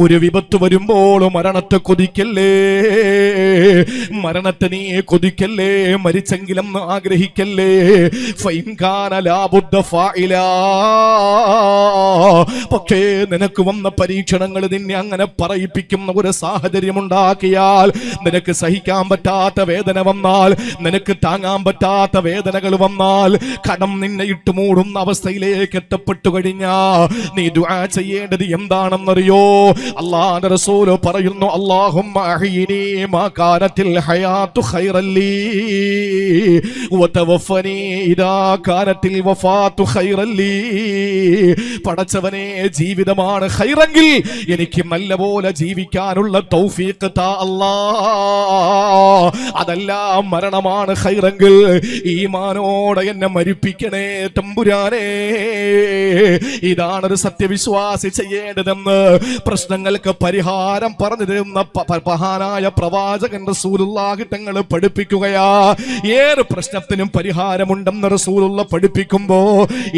ഒരു വിപത്ത് വരുമ്പോൾ മരണത്തെ കൊതിക്കല്ലേ, മരണത്തെ നീ കൊതിക്കല്ലേ, മരിച്ചെങ്കിലും ആഗ്രഹിക്കല്ലേ. പക്ഷേ നിനക്ക് വന്ന പരീക്ഷണങ്ങൾ നിന്നെ അങ്ങനെ പറയിപ്പിക്കുന്ന ഒരു സാഹചര്യം ഉണ്ടാക്കിയാൽ, നിനക്ക് സഹിക്കാൻ പറ്റാത്ത വേദന വന്നാൽ, നിനക്ക് താങ്ങാൻ പറ്റാത്ത വേദനകൾ വന്നാൽ, കടം നിന്നെ ഇട്ടുമൂടുന്ന അവസ്ഥയിലേക്ക് എത്തപ്പെട്ടു കഴിഞ്ഞാ നീ ദുആ ചെയ്യേണ്ടത് എന്താണെന്നറിയോ? അല്ലാഹുവിന്റെ റസൂൽ പറയുന്നു, അല്ലാഹുമ്മ അഹ്യിനി മാ കാനത്തിൽ ഹയാത്തു ഖൈറൻ ലീ വതവഫനി ഇദാ കാനത്തിൽ വഫാത്തു ഖൈറൻ ലീ. പടച്ചവനെ, ജീവിതമാണ് ഖൈറെങ്കിൽ എനിക്ക് നല്ലപോലെ ജീവിക്കാനുള്ള തൗഫീഖ് താ അല്ലാഹ്. അതല്ല മരണമാണ് ഖൈറെങ്കിൽ ഈമാനോടെ എന്നെ മരിപ്പിക്കണേ തമ്പുരാനെ. ഇതാണൊരു സത്യവിശ്വാസി ചെയ്യേണ്ടതെന്ന് പ്രശ്നങ്ങൾക്ക് പരിഹാരം പറഞ്ഞു തരുന്ന മഹാനായ പ്രവാചകൻ റസൂലുള്ളാഹി തങ്ങൾ പഠിപ്പിക്കുകയാ. ഏത് പ്രശ്നത്തിനും പരിഹാരമുണ്ടെന്ന് റസൂലുള്ള പഠിപ്പിക്കുമ്പോ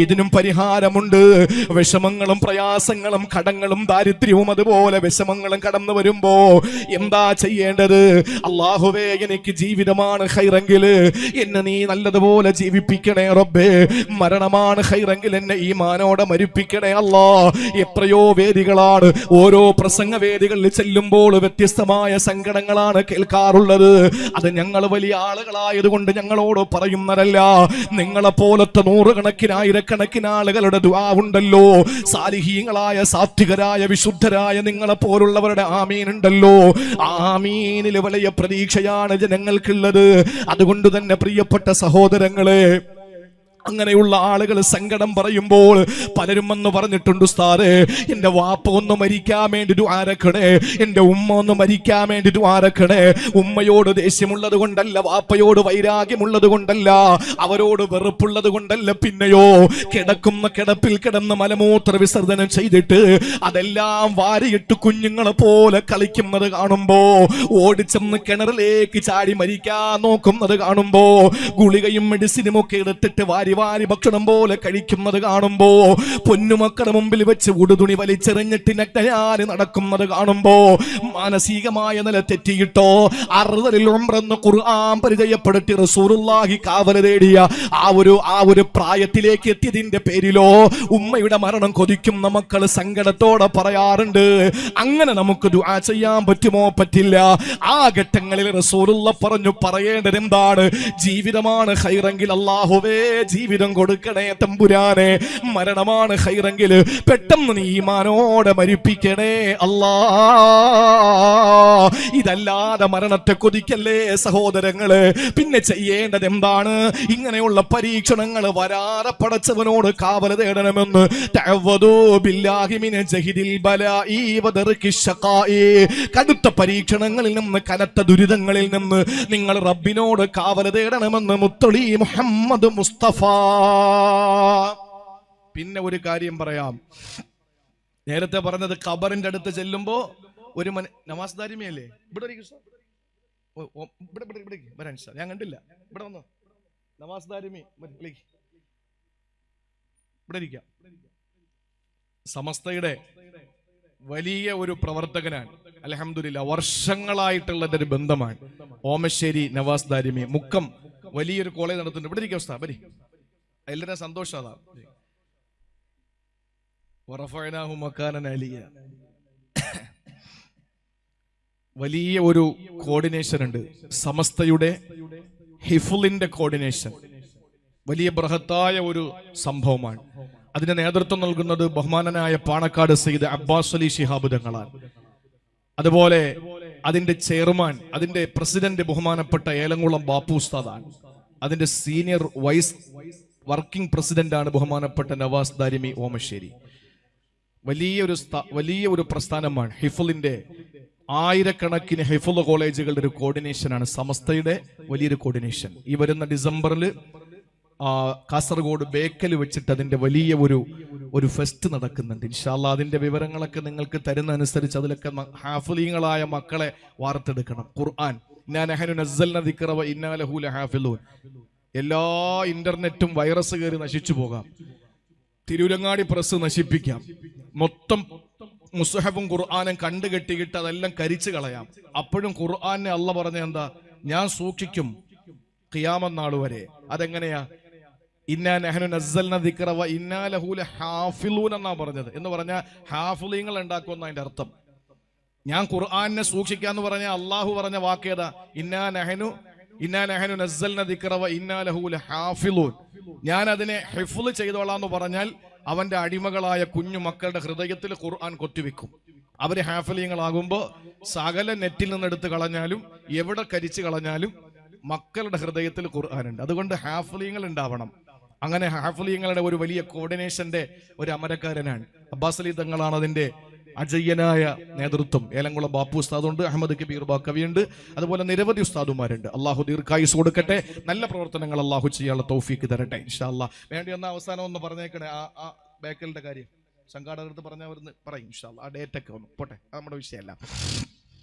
ഇതിനും പരിഹാരമുണ്ട്. വിഷമങ്ങളും പ്രയാസങ്ങളും കടങ്ങളും ദാരിദ്ര്യവും അതുപോലെ വിഷമങ്ങളും കടന്നു വരുമ്പോ എന്താ ചെയ്യേണ്ടത്? അല്ലാഹുവേ, എനിക്ക് ജീവിതമാണ് ഖൈറെങ്കിൽ എന്നെ നീ നല്ലതുപോലെ ജീവിപ്പിക്കണേ റബ്ബേ. മരണമാണ് ഖൈറെങ്കിൽ എന്നെ ഈമാനോടെ മരിപ്പിക്കണേ അല്ലാ. എത്രയോ വേദികളാണ്, ഓരോ പ്രസംഗ വേദികളിൽ ചെല്ലുമ്പോൾ വ്യത്യസ്തമായ സങ്കടങ്ങളാണ് കേൾക്കാറുള്ളത്. അത് ഞങ്ങൾ വലിയ ആളുകളായതുകൊണ്ട് ഞങ്ങളോട് പറയുന്നതല്ല. നിങ്ങളെ പോലത്തെ നൂറുകണക്കിന് ആയിരക്കണക്കിന് ആളുകളുടെ ദുആ ഉണ്ടല്ലോ. സാലിഹീങ്ങളായ സാത്വികരായ വിശുദ്ധരായ നിങ്ങളെ പോലുള്ളവരുടെ ആമീൻ ഉണ്ടല്ലോ. ആമീനിൽ വലിയ പ്രതീക്ഷയാണ് ജനങ്ങൾക്കുള്ളത്. അതുകൊണ്ട് തന്നെ പ്രിയപ്പെട്ട സഹോദരങ്ങളെ, അങ്ങനെയുള്ള ആളുകൾ സങ്കടം പറയുമ്പോൾ പലരും വന്ന് പറഞ്ഞിട്ടുണ്ട്, ഉസ്താദേ എന്റെ വാപ്പ ഒന്ന് മരിക്കാൻ വേണ്ടി ദുആരക്കണേ, എന്റെ ഉമ്മ ഒന്ന് മരിക്കാൻ വേണ്ടി ദുആരക്കണേ. ഉമ്മയോട് ദേഷ്യമുള്ളത് കൊണ്ടല്ല, വാപ്പയോട് വൈരാഗ്യമുള്ളത് കൊണ്ടല്ല, അവരോട് വെറുപ്പുള്ളത് കൊണ്ടല്ല, പിന്നെയോ കിടക്കുന്ന കിടപ്പിൽ കിടന്ന് മലമൂത്ര വിസർജനം ചെയ്തിട്ട് അതെല്ലാം വാരിയിട്ട് കുഞ്ഞുങ്ങളെ പോലെ കളിക്കുന്നത് കാണുമ്പോ, ഓടിച്ചെന്ന് കിണറിലേക്ക് ചാടി മരിക്കാൻ നോക്കുന്നത് കാണുമ്പോ, ഗുളികയും മെഡിസിനും ഒക്കെ എടുത്തിട്ട് വാരി ഭക്ഷണം പോലെ കഴിക്കുന്നത് കാണുമ്പോ, പൊന്നുമക്കളുടെ മുമ്പിൽ വെച്ച് ഉടുതുണി വലിച്ചെറിഞ്ഞിട്ട് നഗ്നയായി നടക്കുന്നത് കാണുമ്പോ, മാനസികമായ നില തെറ്റിയിട്ടോ അറുതലിൽ ഉംറന്ന് ഖുർആൻ പരിചയപ്പെടുത്തി റസൂലുള്ളാഹി കാവല് തേടിയ ആ ഒരു പ്രായത്തിലേക്ക് എത്തിയതിന്റെ പേരിലോ ഉമ്മയുടെ മരണം കൊതിക്കുന്ന മക്കൾ സങ്കടത്തോടെ പറയാറുണ്ട്. അങ്ങനെ നമുക്ക് ദുആ ചെയ്യാൻ പറ്റുമോ? പറ്റില്ല. ആ ഘട്ടങ്ങളിൽ റസൂലുള്ള പറഞ്ഞു പറയേണ്ടത് എന്താണ്? ജീവിതമാണ് ഖൈറെങ്കിൽ അല്ലാഹുവേ ജീവിതം കൊടുക്കണേ തമ്പുരാനെ. മരണമാണ് ഖൈറെങ്കിൽ പെട്ടെന്ന് നീ ഈമാനോടെ മരിപ്പിക്കണേ അല്ലാ. ഇതല്ലാതെ മരണത്തെ കൊതിക്കല്ലേ സഹോദരങ്ങള്. പിന്നെ ചെയ്യേണ്ടത് എന്താണ്? ഇങ്ങനെയുള്ള പരീക്ഷണങ്ങൾ വരാതെ പടച്ചവനോട് കാവൽ തേടണമെന്ന്. തഅവ്വദൂ ബില്ലാഹി മിൻ ജഹിദിൽ ബലാഇ വദർകി ശഖാഇ. കടുത്ത പരീക്ഷണങ്ങളിൽ നിന്ന്, കനത്ത ദുരിതങ്ങളിൽ നിന്ന് നിങ്ങൾ റബ്ബിനോട് കാവൽ തേടണമെന്ന് മുത്തളി മുഹമ്മദ് മുസ്തഫ. പിന്നെ ഒരു കാര്യം പറയാം. നേരത്തെ പറഞ്ഞത് ഖബറിന്റെ അടുത്ത് ചെല്ലുമ്പോ ഒരു നമാസ് ദാരിമിയല്ലേ, ഇവിടെ വരാൻ ഞാൻ കണ്ടില്ല, ഇവിടെ വന്നോ നമാസ് ദാരിമി, ഇവിടെ ഇരിക്കാം. സമസ്തയുടെ വലിയ ഒരു പ്രവർത്തകനാണ്, അൽഹംദുലില്ലാ വർഷങ്ങളായിട്ടുള്ള ഒരു ബന്ധമാണ്. ഓമശ്ശേരി നവാസ് ദാരിമി മുക്കം വലിയൊരു കോളേജ് നടത്തുന്നുണ്ട്. ഇവിടെ ഇരിക്കും ഉസ്താദ്, വരി, എല്ലാവരും സന്തോഷം. അതാ വലിയ ഒരു കോർഡിനേഷൻ ഉണ്ട് സമസ്തയുടെ ഹിഫ്ളിന്റെ കോർഡിനേഷൻ. വലിയ ബൃഹത്തായ ഒരു സംഭവമാണ്. അതിന് നേതൃത്വം നൽകുന്നത് ബഹുമാനനായ പാണക്കാട് സയ്യിദ് അബ്ബാസ് അലി ശിഹാബ് തങ്ങളാണ്. അതുപോലെ അതിന്റെ ചെയർമാൻ, അതിന്റെ പ്രസിഡന്റ് ബഹുമാനപ്പെട്ട ഏലംകുളം ബാപ്പു ഉസ്താദാണ്. അതിന്റെ സീനിയർ വൈസ് വർക്കിംഗ് പ്രസിഡന്റ് ആണ് ബഹുമാനപ്പെട്ട നവാസ് ദാരിമി ഓമശ്ശേരി. വലിയൊരു പ്രസ്ഥാനമാണ് ഹിഫ്ളിന്റെ. ആയിരക്കണക്കിന് ഹിഫ്ള് കോളേജുകളുടെ ഒരു കോർഡിനേഷനാണ് സമസ്തയുടെ വലിയൊരു കോർഡിനേഷൻ. ഈ വരുന്ന ഡിസംബറിൽ കാസർഗോഡ് ബേക്കൽ വെച്ചിട്ട് അതിന്റെ വലിയ ഒരു ഫെസ്റ്റ് നടക്കുന്നുണ്ട്. ഇൻഷാ അല്ലാഹ് അതിന്റെ വിവരങ്ങളൊക്കെ നിങ്ങൾക്ക് തരുന്ന അനുസരിച്ച് അതിലൊക്കെ ഹാഫിളീങ്ങളായ മക്കളെ വാർത്തെടുക്കണം. ഖുർആൻ ഇന്നാ നഹ്നു നസ്സൽനാ ദിക്റ വ ഇന്നാ ലഹു ലഹാഫിളൂൻ. എല്ലാ ഇന്റർനെറ്റും വൈറസ് കയറി നശിച്ചു പോകാം, തിരൂരങ്ങാടി പ്രസ് നശിപ്പിക്കാം, മൊത്തം മുസ്ഹഫും ഖുർആനും കണ്ടുകെട്ടിയിട്ട് അതെല്ലാം കരിച്ചു കളയാം. അപ്പോഴും ഖുർആനെ അള്ള പറഞ്ഞ എന്താ? ഞാൻ സൂക്ഷിക്കും ഖിയാമത്ത് നാൾ വരെ. അതെങ്ങനെയാ? ഇന്നാ നഹ്നു നസ്സൽന ദിക്റ വ ഇന്നാ ലഹു ലഹാഫിളൂൻ എന്നാ പറഞ്ഞത്. എന്ന് പറഞ്ഞാൽ ഹാഫിളീങ്ങൾ ഉണ്ടാക്കുമെന്ന് അതിന്റെ അർത്ഥം. ഞാൻ ഖുർആനെ സൂക്ഷിക്കാന്ന് പറഞ്ഞ അള്ളാഹു പറഞ്ഞ വാക്കേതാ? ഇന്നാ നഹ്നു നസ്സൽന ദിക്റ വ ഇന്നാ ലഹു ലഹാഫിളൂൻ. ഞാൻ അതിനെ ഹിഫ്ള് ചെയ്തോളാന്ന് പറഞ്ഞാൽ അവന്റെ അടിമകളായ കുഞ്ഞു മക്കളുടെ ഹൃദയത്തിൽ ഖുർആൻ കൊത്തിവെക്കും. അവര് ഹാഫിളീങ്ങളാകുമ്പോൾ സകല നെറ്റിൽ നിന്ന് എടുത്ത് കളഞ്ഞാലും എവിടെ കരിച്ചു കളഞ്ഞാലും മക്കളുടെ ഹൃദയത്തിൽ ഖുർആൻ ഉണ്ട്. അതുകൊണ്ട് ഹാഫിളീങ്ങൾ ഉണ്ടാവണം. അങ്ങനെ ഹാഫിളീങ്ങളുടെ ഒരു വലിയ കോർഡിനേഷന്റെ ഒരു അമരക്കാരനാണ് അബ്ബാസ് അലി തങ്ങളാണ് അതിന്റെ അജയ്യനായ നേതൃത്വം. ഏലംകുളം ബാപ്പു ഉസ്താദുണ്ട്, അഹമ്മദ് കബീർ ബാക്കവിയുണ്ട്, അതുപോലെ നിരവധി ഉസ്താദുമാരുണ്ട്. അള്ളാഹു ദീർഘായുസ് കൊടുക്കട്ടെ, നല്ല പ്രവർത്തനങ്ങൾ അള്ളാഹു ചെയ്യാനുള്ള തൗഫീക്ക് തരട്ടെ ഇൻഷാ അല്ലാഹ്. വേണ്ടി വന്ന അവസാനം ഒന്ന് പറഞ്ഞേക്കണേ, ആ ബേക്കലിന്റെ കാര്യം സംഘാടകർക്ക് പറഞ്ഞവരുന്ന് പറയും ഇൻഷാ അല്ലാഹ്. ആ ഡേറ്റൊക്കെ ഒന്ന് പോട്ടെ, നമ്മുടെ വിഷയമല്ല.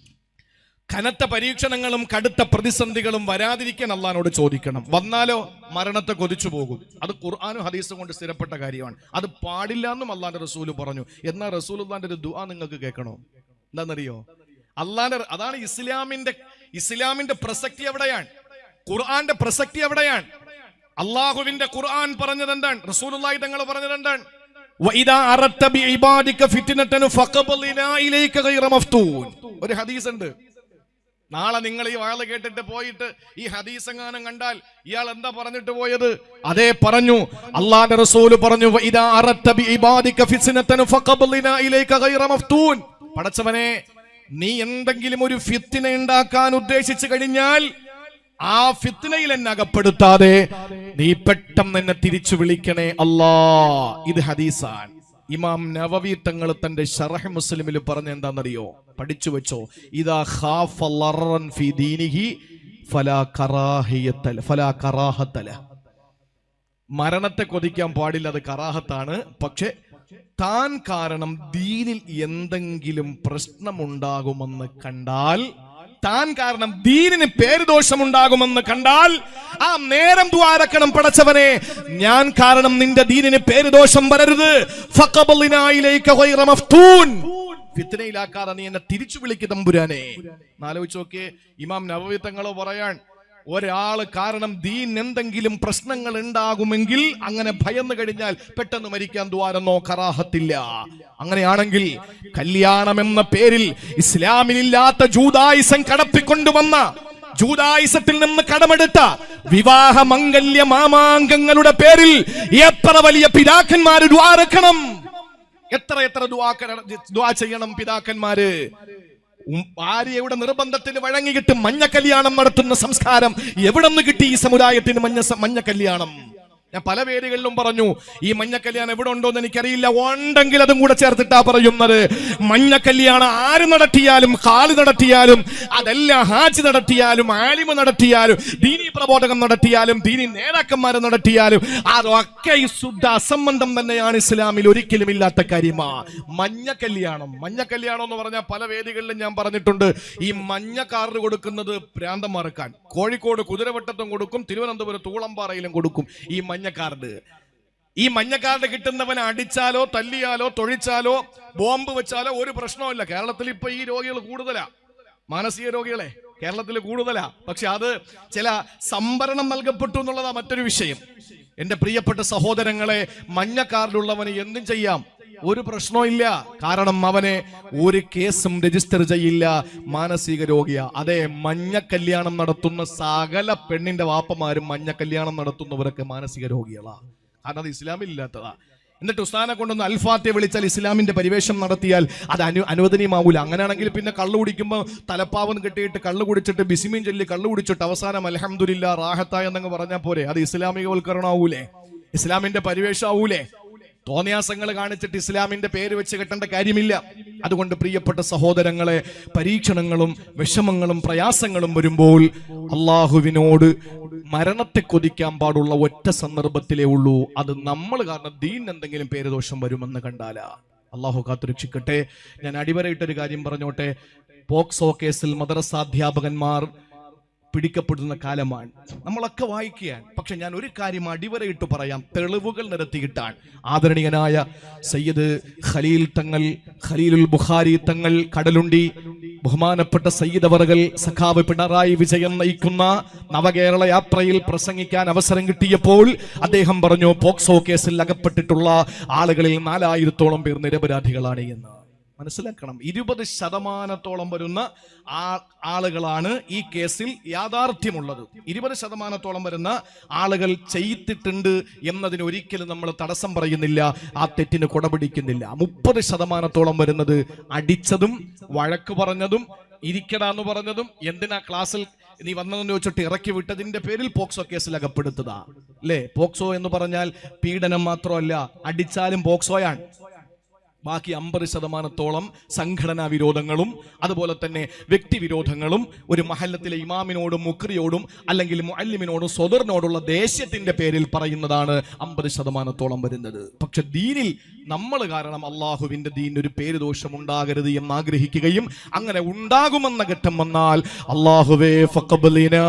കനത്ത പരീക്ഷണങ്ങളും കടുത്ത പ്രതിസന്ധികളും വരാതിരിക്കാൻ അള്ളാഹിനോട് ചോദിക്കണം. വന്നാലോ മരണത്തെ കൊതിച്ചു പോകും. അത് ഖുർആനും ഹദീസും കൊണ്ട് സ്ഥിരപ്പെട്ട കാര്യമാണ്. അത് പാടില്ല എന്നും അള്ളാന്റെ റസൂല് പറഞ്ഞു. എന്നാൽ റസൂലുള്ളാന്റെ ഒരു ദുആ നിങ്ങൾക്ക് കേൾക്കണോ? എന്താണെന്നറിയോ? അതാണ് ഇസ്ലാമിന്റെ പ്രസക്തി എവിടെയാണ്? ഖുർആന്റെ പ്രസക്തി എവിടെയാണ്? അള്ളാഹുവിന്റെ ഖുർആൻ പറഞ്ഞത് എന്താണ്? റസൂലുള്ളാഹി തങ്ങൾ പറഞ്ഞത് എന്താണ്? വഇദാ അറദ്ത ബിഇബാദിക ഫിത്നതൻ ഫഖബലിനാ ഇലൈക ഗൈറ മഫ്തൂൻ. ഒരു ഹദീസ് ഉണ്ട്. നാളെ നിങ്ങൾ ഈ വാള് കേട്ടിട്ട് പോയിട്ട് ഈ ഹദീസ് എങ്ങാനും കണ്ടാൽ ഇയാൾ എന്താ പറഞ്ഞിട്ട് പോയത്? അതേ പറഞ്ഞു, അല്ലാഹുവിന്റെ റസൂൽ പറഞ്ഞു, വഇദാ അറദ്ത ബിഇബാദിക ഫിത്നതൻ ഫഖബലിനാ ഇലൈക ഗൈറ മഫ്തൂൻ. പടച്ചവനെ, നീ എന്തെങ്കിലും ഒരു ഫിത്ന ഉണ്ടാക്കാൻ ഉദ്ദേശിച്ചു കഴിഞ്ഞാൽ ആ ഫിത്നയിൽ എന്നെ അകപ്പെടുത്താതെ നീ പെട്ടെന്ന് എന്നെ തിരിച്ചു വിളിക്കണേ അല്ലാ. ഇത് ഹദീസാണ്. ഇമാം നവവി തങ്ങൾ തന്റെ ശറഹ് മുസ്ലിമിൽ പറഞ്ഞ എന്താണെന്നറിയോ? പഠിച്ചു വെച്ചോ. ഇദാ ഖാഫ ലറൻ ഫീ ദീനിഹി ഫലാ കറാഹത ലഹ്. മരണത്തെ കൊതിക്കാൻ പാടില്ല, അത് കറാഹത്താണ്. പക്ഷെ താൻ കാരണം ദീനിൽ എന്തെങ്കിലും പ്രശ്നമുണ്ടാകുമെന്ന് കണ്ടാൽ, താൻ കാരണം ദീനിന് പേരുദോഷമുണ്ടാകുമെന്ന് കണ്ടാൽ ആ നേരം ദുആരക്കണം, പടച്ചവനെ ഞാൻ കാരണം നിന്റെ ദീനിന് പേരുദോഷം വരരുത്. ഫഖബലിനാ ഇലൈക ഗൈറ മഫ്തൂൻ. ഫിത്നയിലാക്കാതെ നീ എന്നെ തിരിച്ചു വിളിക്ക് തമ്പുരാനെ. ആലോചിച്ച് നോക്കിയേ. ഇമാം നവവി തങ്ങളോ പറയാൻ, ഒരാള് കാരണം ദീൻ എന്തെങ്കിലും പ്രശ്നങ്ങൾ ഉണ്ടാകുമെങ്കിൽ അങ്ങനെ ഭയന്നു കഴിഞ്ഞാൽ പെട്ടെന്ന് മരിക്കാൻ ദ്വാരന്നോ കറാഹത്തില്ല. അങ്ങനെയാണെങ്കിൽ കല്യാണം എന്ന പേരിൽ ഇസ്ലാമിലില്ലാത്ത ജൂദായിസം കടപ്പിക്കൊണ്ടുവന്ന, ജൂദായിസത്തിൽ നിന്ന് കടമെടുത്ത വിവാഹ മംഗല്യ മാമാങ്കങ്ങളുടെ പേരിൽ എത്ര വലിയ പിതാക്കന്മാര് ദ്വാരക്കണം, എത്ര ദുആ ചെയ്യണം പിതാക്കന്മാര്. ഭാര്യയുടെ നിർബന്ധത്തിന് വഴങ്ങിയിട്ട് മഞ്ഞ കല്യാണം നടത്തുന്ന സംസ്കാരം എവിടെ നിന്ന് കിട്ടി ഈ സമുദായത്തിന്? മഞ്ഞ കല്യാണം ഞാൻ പല പേരുകളിലും പറഞ്ഞു. ഈ മഞ്ഞ കല്യാണം എവിടെ ഉണ്ടോ എന്ന് എനിക്കറിയില്ല. ഉണ്ടെങ്കിൽ അതും കൂടെ ചേർത്തിട്ടാ പറയുന്നത്. മഞ്ഞ കല്യാണം ആര് നടത്തിയാലും, ഖാലി നടത്തിയാലും, അതല്ല ഹാജ് നടത്തിയാലും, ആലിമ നടത്തിയാലും, ദീനി പ്രബോധകം നടത്തിയാലും, ദീനി നേതാക്കന്മാരെ നടത്തിയാലും, അതൊക്കെ ഈ ശുദ്ധ അസംബന്ധം തന്നെയാണ്. ഇസ്ലാമിൽ ഒരിക്കലും ഇല്ലാത്ത കാര്യമാ മഞ്ഞ കല്യാണം. മഞ്ഞ കല്യാണം എന്ന് പറഞ്ഞാൽ പല വേദികളിലും ഞാൻ പറഞ്ഞിട്ടുണ്ട്. ഈ മഞ്ഞ കാർഡ് കൊടുക്കുന്നത് ഭ്രാന്തം മറക്കാൻ. കോഴിക്കോട് കുതിരവട്ടത്തും കൊടുക്കും, തിരുവനന്തപുരം തൂളമ്പാറയിലും കൊടുക്കും ഈ മഞ്ഞക്കാർഡ്. ഈ മഞ്ഞക്കാർഡ് കിട്ടുന്നവനെ അടിച്ചാലോ തല്ലിയാലോ തൊഴിച്ചാലോ ബോംബ് വെച്ചാലോ ഒരു പ്രശ്നമില്ല. കേരളത്തിൽ ഇപ്പൊ ഈ രോഗികൾ കൂടുതലാ, മാനസിക രോഗികളെ കേരളത്തിൽ കൂടുതലാ. പക്ഷെ അത് ചില സംവരണം നൽകപ്പെട്ടു എന്നുള്ളതാ മറ്റൊരു വിഷയം. എന്റെ പ്രിയപ്പെട്ട സഹോദരങ്ങളെ, മഞ്ഞ കാർഡുള്ളവന് എന്തും ചെയ്യാം, ഒരു പ്രശ്നമില്ല. കാരണം അവനെ ഒരു കേസും രജിസ്റ്റർ ചെയ്യില്ല, മാനസിക രോഗിയാ. അതെ, മഞ്ഞ കല്യാണം നടത്തുന്ന സകല പെണ്ണിന്റെ വാപ്പമാരും മഞ്ഞ കല്യാണം നടത്തുന്നവരൊക്കെ മാനസിക രോഗികളാ. കാരണം അത് ഇസ്ലാമിൽ ഇല്ലാത്തതാ. എന്നിട്ട് ഉസ്താനെ കൊണ്ടൊന്ന് അൽഫാത്തിഹ വിളിച്ചാൽ ഇസ്ലാമിന്റെ പരിവേഷം നടത്തിയാൽ അത് അനുവദനീയമാവൂല. അങ്ങനെയാണെങ്കിൽ പിന്നെ കള്ളു കുടിക്കുമ്പോൾ തലപ്പാവൻ കെട്ടിയിട്ട് കള്ളു കുടിച്ചിട്ട് ബിസ്മീൻ ചൊല്ലി കള്ളു കുടിച്ചിട്ട് അവസാനം അൽഹംദുലില്ലാ റാഹത്തായ എന്നങ്ങ് പറഞ്ഞാൽ പോരെ? അത് ഇസ്ലാമികവൽക്കരണമാവൂലേ? ഇസ്ലാമിന്റെ പരിവേഷമാവൂലേ? തോന്നിയാസങ്ങൾ കാണിച്ചിട്ട് ഇസ്ലാമിന്റെ പേര് വെച്ച് കെട്ടേണ്ട കാര്യമില്ല. അതുകൊണ്ട് പ്രിയപ്പെട്ട സഹോദരങ്ങളെ, പരീക്ഷണങ്ങളും വിഷമങ്ങളും പ്രയാസങ്ങളും വരുമ്പോൾ അള്ളാഹുവിനോട് മരണത്തെ കൊതിക്കാൻ പാടുള്ള ഒറ്റ സന്ദർഭത്തിലേ ഉള്ളൂ. അത് നമ്മൾ കാരണം ദീൻ എന്തെങ്കിലും പേരുദോഷം വരുമെന്ന് കണ്ടാലാ. അള്ളാഹു കാത്തുരക്ഷിക്കട്ടെ. ഞാൻ അടിവരയിട്ടൊരു കാര്യം പറഞ്ഞോട്ടെ. പോക്സോ കേസിൽ മദ്രസാധ്യാപകന്മാർ പിടിക്കപ്പെടുന്ന കാലമാണ്. നമ്മളൊക്കെ വായിക്കുകയാണ്. പക്ഷെ ഞാൻ ഒരു കാര്യം അടിവരയിട്ട് പറയാം, തെളിവുകൾ നിരത്തിയിട്ടാണ്. ആദരണീയനായ സയ്യിദ് ഖലീൽ തങ്ങൾ, ഖലീലുൽ ബുഖാരി തങ്ങൾ കടലുണ്ടി, ബഹുമാനപ്പെട്ട സയ്യിദ് അവറുകൾ, സഖാവ് പിണറായി വിജയൻ നയിക്കുന്ന നവകേരള യാത്രയിൽ പ്രസംഗിക്കാൻ അവസരം കിട്ടിയപ്പോൾ അദ്ദേഹം പറഞ്ഞു, പോക്സോ കേസിൽ അകപ്പെട്ടിട്ടുള്ള ആളുകളിൽ 4000-ഓളം പേർ നിരപരാധികളാണ് എന്ന്. മനസ്സിലാക്കണം, 20% വരുന്ന ആളുകളാണ് ഈ കേസിൽ യാഥാർത്ഥ്യമുള്ളത്. 20% വരുന്ന ആളുകൾ ചെയ്തിട്ടുണ്ട് എന്നതിന് ഒരിക്കലും നമ്മൾ തടസ്സം പറയുന്നില്ല, ആ തെറ്റിന് കുടപിടിക്കുന്നില്ല. 30% വരുന്നത് അടിച്ചതും വഴക്ക് പറഞ്ഞതും ഇരിക്കടാന്ന് പറഞ്ഞതും എന്തിനാ ക്ലാസ്സിൽ നീ വന്നതെന്ന് ചോദിച്ചിട്ട് ഇറക്കി വിട്ടതിന്റെ പേരിൽ പോക്സോ കേസിൽ അകപ്പെടുത്തുക അല്ലേ. പോക്സോ എന്ന് പറഞ്ഞാൽ പീഡനം മാത്രമല്ല, അടിച്ചാലും പോക്സോയാണ്. ബാക്കി 50% സംഘടനാ വിരോധങ്ങളും അതുപോലെ തന്നെ വ്യക്തിവിരോധങ്ങളും ഒരു മഹല്ലത്തിലെ ഇമാമിനോടും മുക്രിയോടും അല്ലെങ്കിൽ മുഅല്ലിമിനോടും സ്വദറിനോടുള്ള ദേഷ്യത്തിന്റെ പേരിൽ പറയുന്നതാണ് 50% വരുന്നത്. പക്ഷെ ദീനിൽ നമ്മൾ കാരണം അള്ളാഹുവിന്റെ ദീനിന് ഒരു പേര് ദോഷം ഉണ്ടാകരുത് എന്ന് ആഗ്രഹിക്കുകയും അങ്ങനെ ഉണ്ടാകുമെന്ന ഘട്ടം വന്നാൽ അല്ലാഹുവേ ഫഖബ്ലിനാ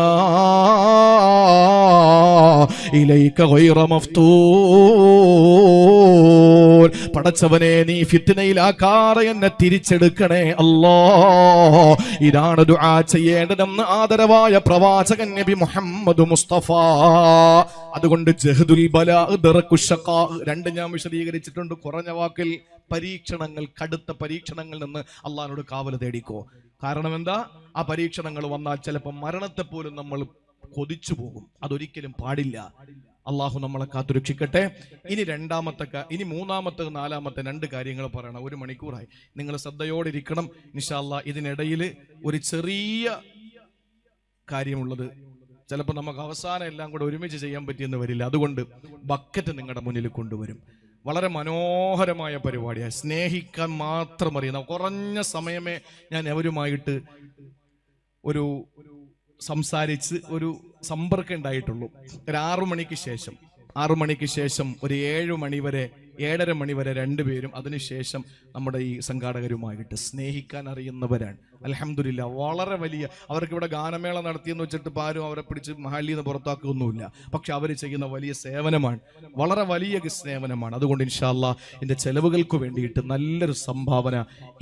ഇലൈക ഗൈറ മഫ്തൂൻ, പടച്ചവനെ നീ ഫിത്നയിലാക്കാതെ എന്നെ തിരിച്ചെടുക്കണേ അല്ലാ. ഇതാണ് ദുആ ചെയ്യേണ്ടതെന്ന് ആദരവായ പ്രവാചകൻ നബി മുഹമ്മദ് മുസ്തഫ. അതുകൊണ്ട് ജഹദുൽ ബലാ ദറകു ശഖാ രണ്ട് ഞാൻ വിശദീകരിച്ചിട്ടുണ്ട് കുറഞ്ഞ വാക്കിൽ. പരീക്ഷണങ്ങൾ, കടുത്ത പരീക്ഷണങ്ങളിൽ നിന്ന് അള്ളാഹിനോട് കാവൽ തേടിക്കോ. കാരണം എന്താ, ആ പരീക്ഷണങ്ങൾ വന്നാൽ ചിലപ്പോൾ മരണത്തെ പോലും നമ്മൾ കൊതിച്ചു പോകും. അതൊരിക്കലും പാടില്ല. അള്ളാഹു നമ്മളെ കാത്തുരക്ഷിക്കട്ടെ. ഇനി മൂന്നാമത്തെ 4-മത്തെ 2 കാര്യങ്ങൾ പറയണം. 1 മണിക്കൂറായി. നിങ്ങൾ ശ്രദ്ധയോടെ ഇരിക്കണം ഇൻഷാ അല്ലാഹ്. ഇതിനിടയിൽ ഒരു ചെറിയ കാര്യമുള്ളത്, ചിലപ്പോൾ നമുക്ക് അവസാനം എല്ലാം കൂടെ ഒരുമിച്ച് ചെയ്യാൻ പറ്റിയെന്ന് വരില്ല. അതുകൊണ്ട് ബക്കറ്റ് നിങ്ങളുടെ മുന്നിൽ കൊണ്ടുവരും. വളരെ മനോഹരമായ പരിപാടിയാണ്. സ്നേഹിക്കാൻ മാത്രം അറിയുന്ന, കുറഞ്ഞ സമയമേ ഞാൻ അവരുമായിട്ട് ഒരു സംസാരിച്ച് ഒരു സമ്പർക്കം ഉണ്ടായിട്ടുള്ളൂ. ഒരു 6 മണിക്ക് ശേഷം ഒരു 7 മണി വരെ 7:30 മണി വരെ 2 പേരും, അതിനുശേഷം നമ്മുടെ ഈ സംഘാടകരുമായിട്ട് സ്നേഹിക്കാൻ അറിയുന്നവരാണ്. അൽഹംദുലില്ലാ. വളരെ വലിയ, അവർക്ക് ഇവിടെ ഗാനമേള നടത്തിയെന്ന് വെച്ചിട്ട് ആരും അവരെ പിടിച്ച് മഹല്ലിൽ നിന്ന് പുറത്താക്കുകയൊന്നുമില്ല. പക്ഷെ അവർ ചെയ്യുന്ന വലിയ സേവനമാണ്, വളരെ വലിയ സേവനമാണ്. അതുകൊണ്ട് ഇൻഷാ അല്ലാഹ് എൻ്റെ ചെലവുകൾക്ക് വേണ്ടിയിട്ട് നല്ലൊരു സംഭാവന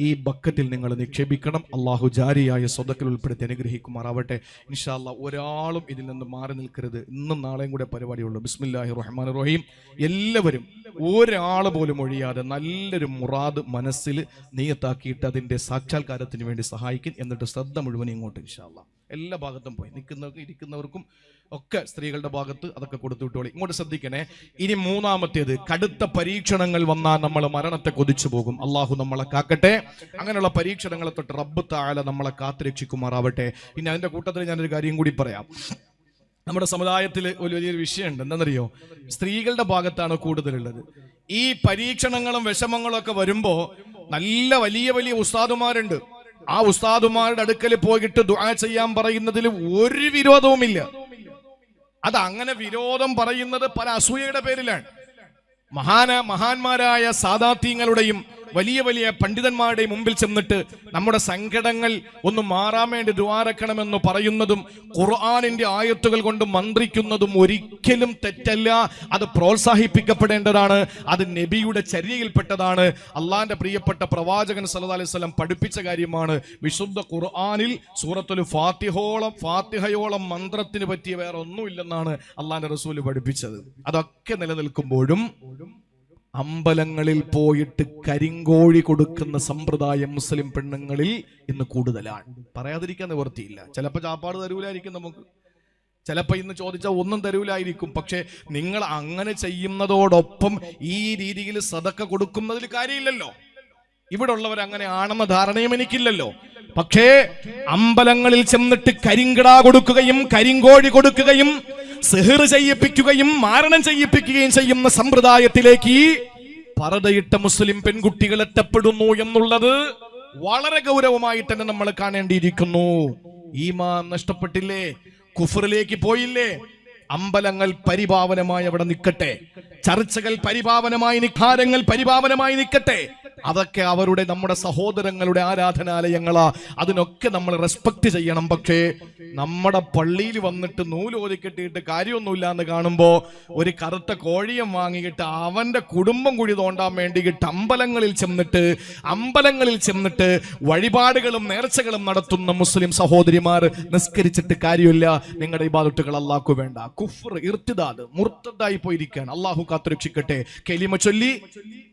ഈ ബക്കറ്റിൽ നിങ്ങൾ നിക്ഷേപിക്കണം. അള്ളാഹു ജാരിയായ സ്വതക്കിൽ ഉൾപ്പെടുത്തി അനുഗ്രഹിക്കുമാറാവട്ടെ. ഇൻഷാ അല്ലാഹ് ഒരാളും ഇതിൽ നിന്ന് മാറി നിൽക്കരുത്. ഇന്നും നാളെയും കൂടെ പരിപാടിയുള്ളൂ. ബിസ്മില്ലാഹിർ റഹ്മാനിർ റഹീം. എല്ലാവരും ഒരാൾ പോലും ഒഴിയാതെ നല്ലൊരു മുറാദ് മനസ്സിൽ നിയത്താക്കിയിട്ട് അതിൻ്റെ സാക്ഷാത്കാരത്തിന് വേണ്ടി സഹായിക്കും. എന്നിട്ട് ശ്രദ്ധ മുഴുവൻ ഇങ്ങോട്ട് ഇൻഷാ അല്ലാഹ് എല്ലാ ഭാഗത്തും പോയി നിൽക്കുന്നവർക്കും ഇരിക്കുന്നവർക്കും ഒക്കെ സ്ത്രീകളുടെ ഭാഗത്ത് അതൊക്കെ കൊടുത്തു വിട്ടോളി. ഇങ്ങോട്ട് ശ്രദ്ധിക്കണേ. ഇനി 3-മത്തേത്, കടുത്ത പരീക്ഷണങ്ങൾ വന്നാൽ നമ്മൾ മരണത്തെ കൊതിച്ചു പോകും. അള്ളാഹു നമ്മളെ കാക്കട്ടെ. അങ്ങനെയുള്ള പരീക്ഷണങ്ങളെ തൊട്ട് റബ്ബ് തആല നമ്മളെ കാത്തുരക്ഷിക്കുമാറാവട്ടെ. പിന്നെ അതിന്റെ കൂട്ടത്തിൽ ഞാനൊരു കാര്യം കൂടി പറയാം. നമ്മുടെ സമുദായത്തിൽ ഒരു വലിയൊരു വിഷയമുണ്ട്. എന്താണെന്നറിയോ, സ്ത്രീകളുടെ ഭാഗത്താണ് കൂടുതലുള്ളത്. ഈ പരീക്ഷണങ്ങളും വിഷമങ്ങളും ഒക്കെ വരുമ്പോ നല്ല വലിയ വലിയ ഉസ്താദുമാരുണ്ട്. ആ ഉസ്താദുമാരുടെ അടുക്കൽ പോയിട്ട് ദുആ ചെയ്യാൻ പറയുന്നതിൽ ഒരു വിരോധവുമില്ല. അത് അങ്ങനെ വിരോധം പറയുന്നത് പല അസൂയയുടെ പേരിലാണ്. മഹാന്മാരായ സാദാത്യങ്ങളുടെയും വലിയ വലിയ പണ്ഡിതന്മാരുടെയും മുമ്പിൽ ചെന്നിട്ട് നമ്മുടെ സങ്കടങ്ങൾ ഒന്ന് മാറാൻ വേണ്ടി ദുആരക്കണമെന്ന് പറയുന്നതും ഖുർആനിന്റെ ആയത്തുകൾ കൊണ്ട് മന്ത്രിക്കുന്നതും ഒരിക്കലും തെറ്റല്ല. അത് പ്രോത്സാഹിപ്പിക്കപ്പെടേണ്ടതാണ്. അത് നബിയുടെ ചര്യയിൽപ്പെട്ടതാണ്. അള്ളാന്റെ പ്രിയപ്പെട്ട പ്രവാചകൻ സല്ലല്ലാഹു അലൈഹി വസല്ലം പഠിപ്പിച്ച കാര്യമാണ്. വിശുദ്ധ ഖുർആനിൽ സൂറത്തുൽ ഫാത്തിഹയോളം മന്ത്രത്തിന് പറ്റിയ വേറെ ഒന്നുമില്ലെന്നാണ് അള്ളാന്റെ റസൂല് പഠിപ്പിച്ചത്. അതൊക്കെ നിലനിൽക്കുമ്പോഴും അമ്പലങ്ങളിൽ പോയിട്ട് കരിങ്കോഴി കൊടുക്കുന്ന സമ്പ്രദായം മുസ്ലിം പെണ്ണുങ്ങളിൽ ഇന്ന് കൂടുതലാണ്. പറയാതിരിക്കാൻ നിവർത്തിയില്ല. ചിലപ്പോൾ ചാപ്പാട് തരൂലായിരിക്കും, നമുക്ക് ചിലപ്പോൾ ഇന്ന് ചോദിച്ചാൽ ഒന്നും തരൂലായിരിക്കും. പക്ഷെ നിങ്ങൾ അങ്ങനെ ചെയ്യുന്നതോടൊപ്പം ഈ രീതിയിൽ സദക്ക കൊടുക്കുന്നതിൽ കാര്യമില്ലല്ലോ. ഇവിടെ ഉള്ളവർ അങ്ങനെ ആണെന്ന ധാരണയും എനിക്കില്ലല്ലോ. പക്ഷേ അമ്പലങ്ങളിൽ ചെന്നിട്ട് കരിങ്കട കൊടുക്കുകയും കരിങ്കോഴി കൊടുക്കുകയും സിഹ്ർ ചെയ്യിപ്പിക്കുകയും മാരണം ചെയ്യിപ്പിക്കുകയും ചെയ്യുന്ന സമ്പ്രദായത്തിലേക്ക് പർദ്ദയിട്ട മുസ്ലിം പെൺകുട്ടികൾ എത്തപ്പെടുന്നു എന്നുള്ളത് വളരെ ഗൗരവമായി തന്നെ നമ്മൾ കാണേണ്ടിയിരിക്കുന്നു. ഈമാൻ നഷ്ടപ്പെട്ടില്ലേ, കുഫറിലേക്ക് പോയില്ലേ. അമ്പലങ്ങൾ പരിപാവനമായി അവിടെ നിൽക്കട്ടെ, ചർച്ചകൾ പരിപാവനമായി, നിഖാരങ്ങൾ പരിപാവനമായി നിൽക്കട്ടെ. അതൊക്കെ അവരുടെ നമ്മുടെ സഹോദരങ്ങളുടെ ആരാധനാലയങ്ങളാ, അതിനൊക്കെ നമ്മൾ റെസ്പെക്ട് ചെയ്യണം. പക്ഷേ നമ്മുടെ പള്ളിയിൽ വന്നിട്ട് നൂലോതി കെട്ടിയിട്ട് കാര്യമൊന്നുമില്ല എന്ന് കാണുമ്പോ ഒരു കറുത്ത കോഴിയം വാങ്ങിയിട്ട് അവന്റെ കുടുംബം കുഴി തോണ്ടാൻ വേണ്ടിയിട്ട് അമ്പലങ്ങളിൽ ചെന്നിട്ട് വഴിപാടുകളും നേർച്ചകളും നടത്തുന്ന മുസ്ലിം സഹോദരിമാർ നിസ്കരിച്ചിട്ട് കാര്യമില്ല. നിങ്ങളുടെ ഇബാദത്തുകൾ അല്ലാഹു വേണ്ട. കുഫ്ർ, ഇർത്തിദാദ്, മുർത്തദായി പോയിരിക്കുകയാണ്. അള്ളാഹു കാത്തുരക്ഷിക്കട്ടെ. കലിമ ചൊല്ലി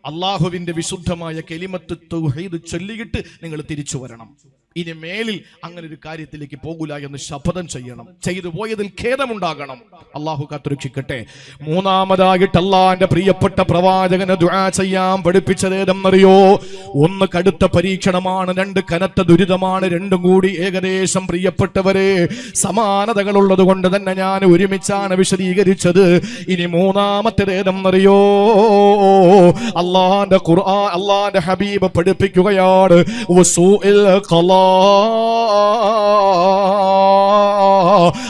അള്ളാഹുവിന്റെ വിശുദ്ധമായ കലിമത്ത് തൗഹീദ് ചൊല്ലിയിട്ട് നിങ്ങൾ തിരിച്ചു വരണം. ഇനി മേലിൽ അങ്ങനെ ഒരു കാര്യത്തിലേക്ക് പോകൂല എന്ന് ശപഥം ചെയ്യണം. ചെയ്തു പോയതിൽ ഖേദമുണ്ടാകണം. അള്ളാഹു കാത്തുരക്ഷിക്കട്ടെ. മൂന്നാമതായിട്ട് അള്ളാന്റെ പ്രിയപ്പെട്ട പ്രവാചകന് ദുആ ചെയ്യാൻ പഠിപ്പിച്ചത് ഏതെന്നറിയോ? ഒന്ന് കടുത്ത പരീക്ഷണമാണ്, രണ്ട് കനത്ത ദുരിതമാണ്. രണ്ടും കൂടി ഏകദേശം പ്രിയപ്പെട്ടവരെ സമാനതകളുള്ളത് കൊണ്ട് തന്നെ ഞാൻ ഒരുമിച്ചാണ് വിശദീകരിച്ചത്. ഇനി മൂന്നാമത്തേത് ഏതെന്നറിയോ? അള്ളാന്റെ ഖുർആൻ, അള്ളാന്റെ ഹബീബ് പഠിപ്പിക്കുകയാണ് വസൂഇൽ ഖലാ,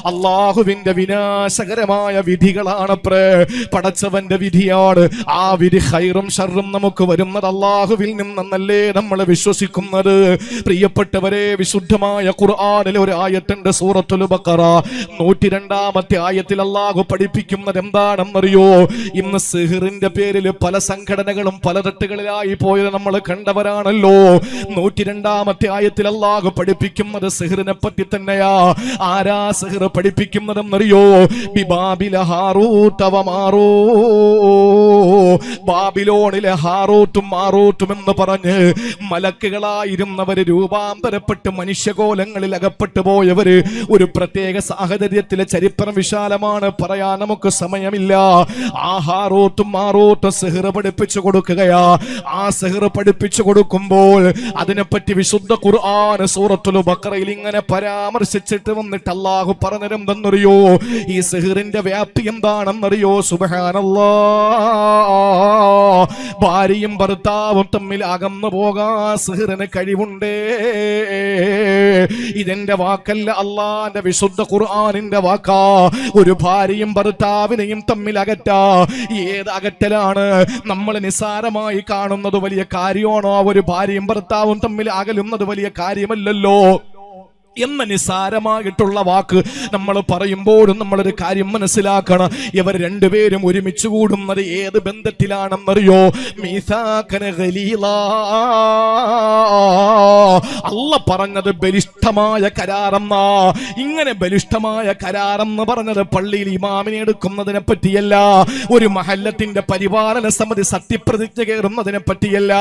അള്ളാഹുവിന്റെ വിനാശകരമായ വിധികളാണ്. പടച്ചവന്റെ വിധിയാണ്. ആ വിധി ഖൈറും ഷർറും നമുക്ക് വരുന്നത് അള്ളാഹുവിൽ നിന്നല്ലേ നമ്മൾ വിശ്വസിക്കുന്നത്. പ്രിയപ്പെട്ടവരെ, വിശുദ്ധമായ ഖുർആനിൽ ഒരു ആയത്തുണ്ട്, സൂറത്തുൽ ബഖറ 102-ാമത്തെ ആയത്തിൽ അള്ളാഹു പഠിപ്പിക്കുന്നത് എന്താണെന്നറിയോ? ഇന്ന് സിഹ്റിന്റെ പേരിൽ പല സംഘടനകളും പല തട്ടുകളിലായി പോയത് നമ്മൾ കണ്ടവരാണല്ലോ. 102-ാമത്തെ ആയത്തിൽ അള്ളാഹു പഠിപ്പിക്കുന്നത് സിഹ്റിനെ പറ്റി തന്നെയാ. ആരാ സിഹ്ർ പഠിപ്പിക്കുന്നതെന്നറിയോ? ബിബാബില ഹാറൂത വമാറൂ, ബാബിലോണിലെ ഹാറൂത്തും മാറൂത്തും എന്ന് പറഞ്ഞ് മലക്കുകളായിരുന്നവര് രൂപാന്തരപ്പെട്ട് മനുഷ്യകോലങ്ങളിൽ അകപ്പെട്ടു പോയവര്. ഒരു പ്രത്യേക സാഹചര്യത്തിലെ ചരിത്രം വിശാലമാണ്, പറയാൻ നമുക്ക് സമയമില്ല. ആ ഹാറൂത്തും മാറൂത്തും സിഹ്ർ പഠിപ്പിച്ചു കൊടുക്കുകയാ. ആ സിഹ്ർ പഠിപ്പിച്ചു കൊടുക്കുമ്പോൾ അതിനെപ്പറ്റി വിശുദ്ധ ഖുർആൻ സൂറത്തുൽ ബഖറയിൽ ഇങ്ങനെ പരാമർശിച്ചിട്ട് വന്നിട്ട് അല്ലാഹു പറഞ്ഞിരുന്നെന്നറിയോ? ഈ സിഹ്റിന്റെ വ്യാപ്തി എന്താണെന്നറിയോ? സുബ്ഹാനല്ലാഹ്, ഭാര്യയും ഭർത്താവും തമ്മിൽ അകന്നു പോകാൻ സിഹ്റിന് കഴിവുണ്ടേ. ഇതെന്റെ വാക്കല്ല, അള്ളാന്റെ വിശുദ്ധ ഖുർആനിന്റെ വാക്കാ. ഒരു ഭാര്യയും ഭർത്താവിനെയും തമ്മിൽ അകറ്റാ. ഏത് അകറ്റലാണ്? നമ്മൾ നിസ്സാരമായി കാണുന്നത് വലിയ കാര്യമാണോ? ഒരു ഭാര്യയും ഭർത്താവും തമ്മിൽ അകലുന്നത് വലിയ കാര്യമല്ലല്ലോ എന്ന നിസാരമായിട്ടുള്ള വാക്ക് നമ്മൾ പറയുമ്പോഴും നമ്മളൊരു കാര്യം മനസ്സിലാക്കണം. ഇവർ രണ്ടുപേരും ഒരുമിച്ച് കൂടുന്നത് ഏത് ബന്ധത്തിലാണെന്നറിയോ? മീസാകന ഖലീലാ, അല്ലാഹ് പറഞ്ഞത് ബലിഷ്ഠമായ കരാറെന്നാ. ഇങ്ങനെ ബലിഷ്ഠമായ കരാറെന്ന് പറഞ്ഞത് പള്ളിയിൽ ഇമാമിനെ എടുക്കുന്നതിനെ പറ്റിയല്ല, ഒരു മഹല്ലത്തിന്റെ പരിപാലന സമിതി സത്യപ്രതിജ്ഞ കയറുന്നതിനെ പറ്റിയല്ല,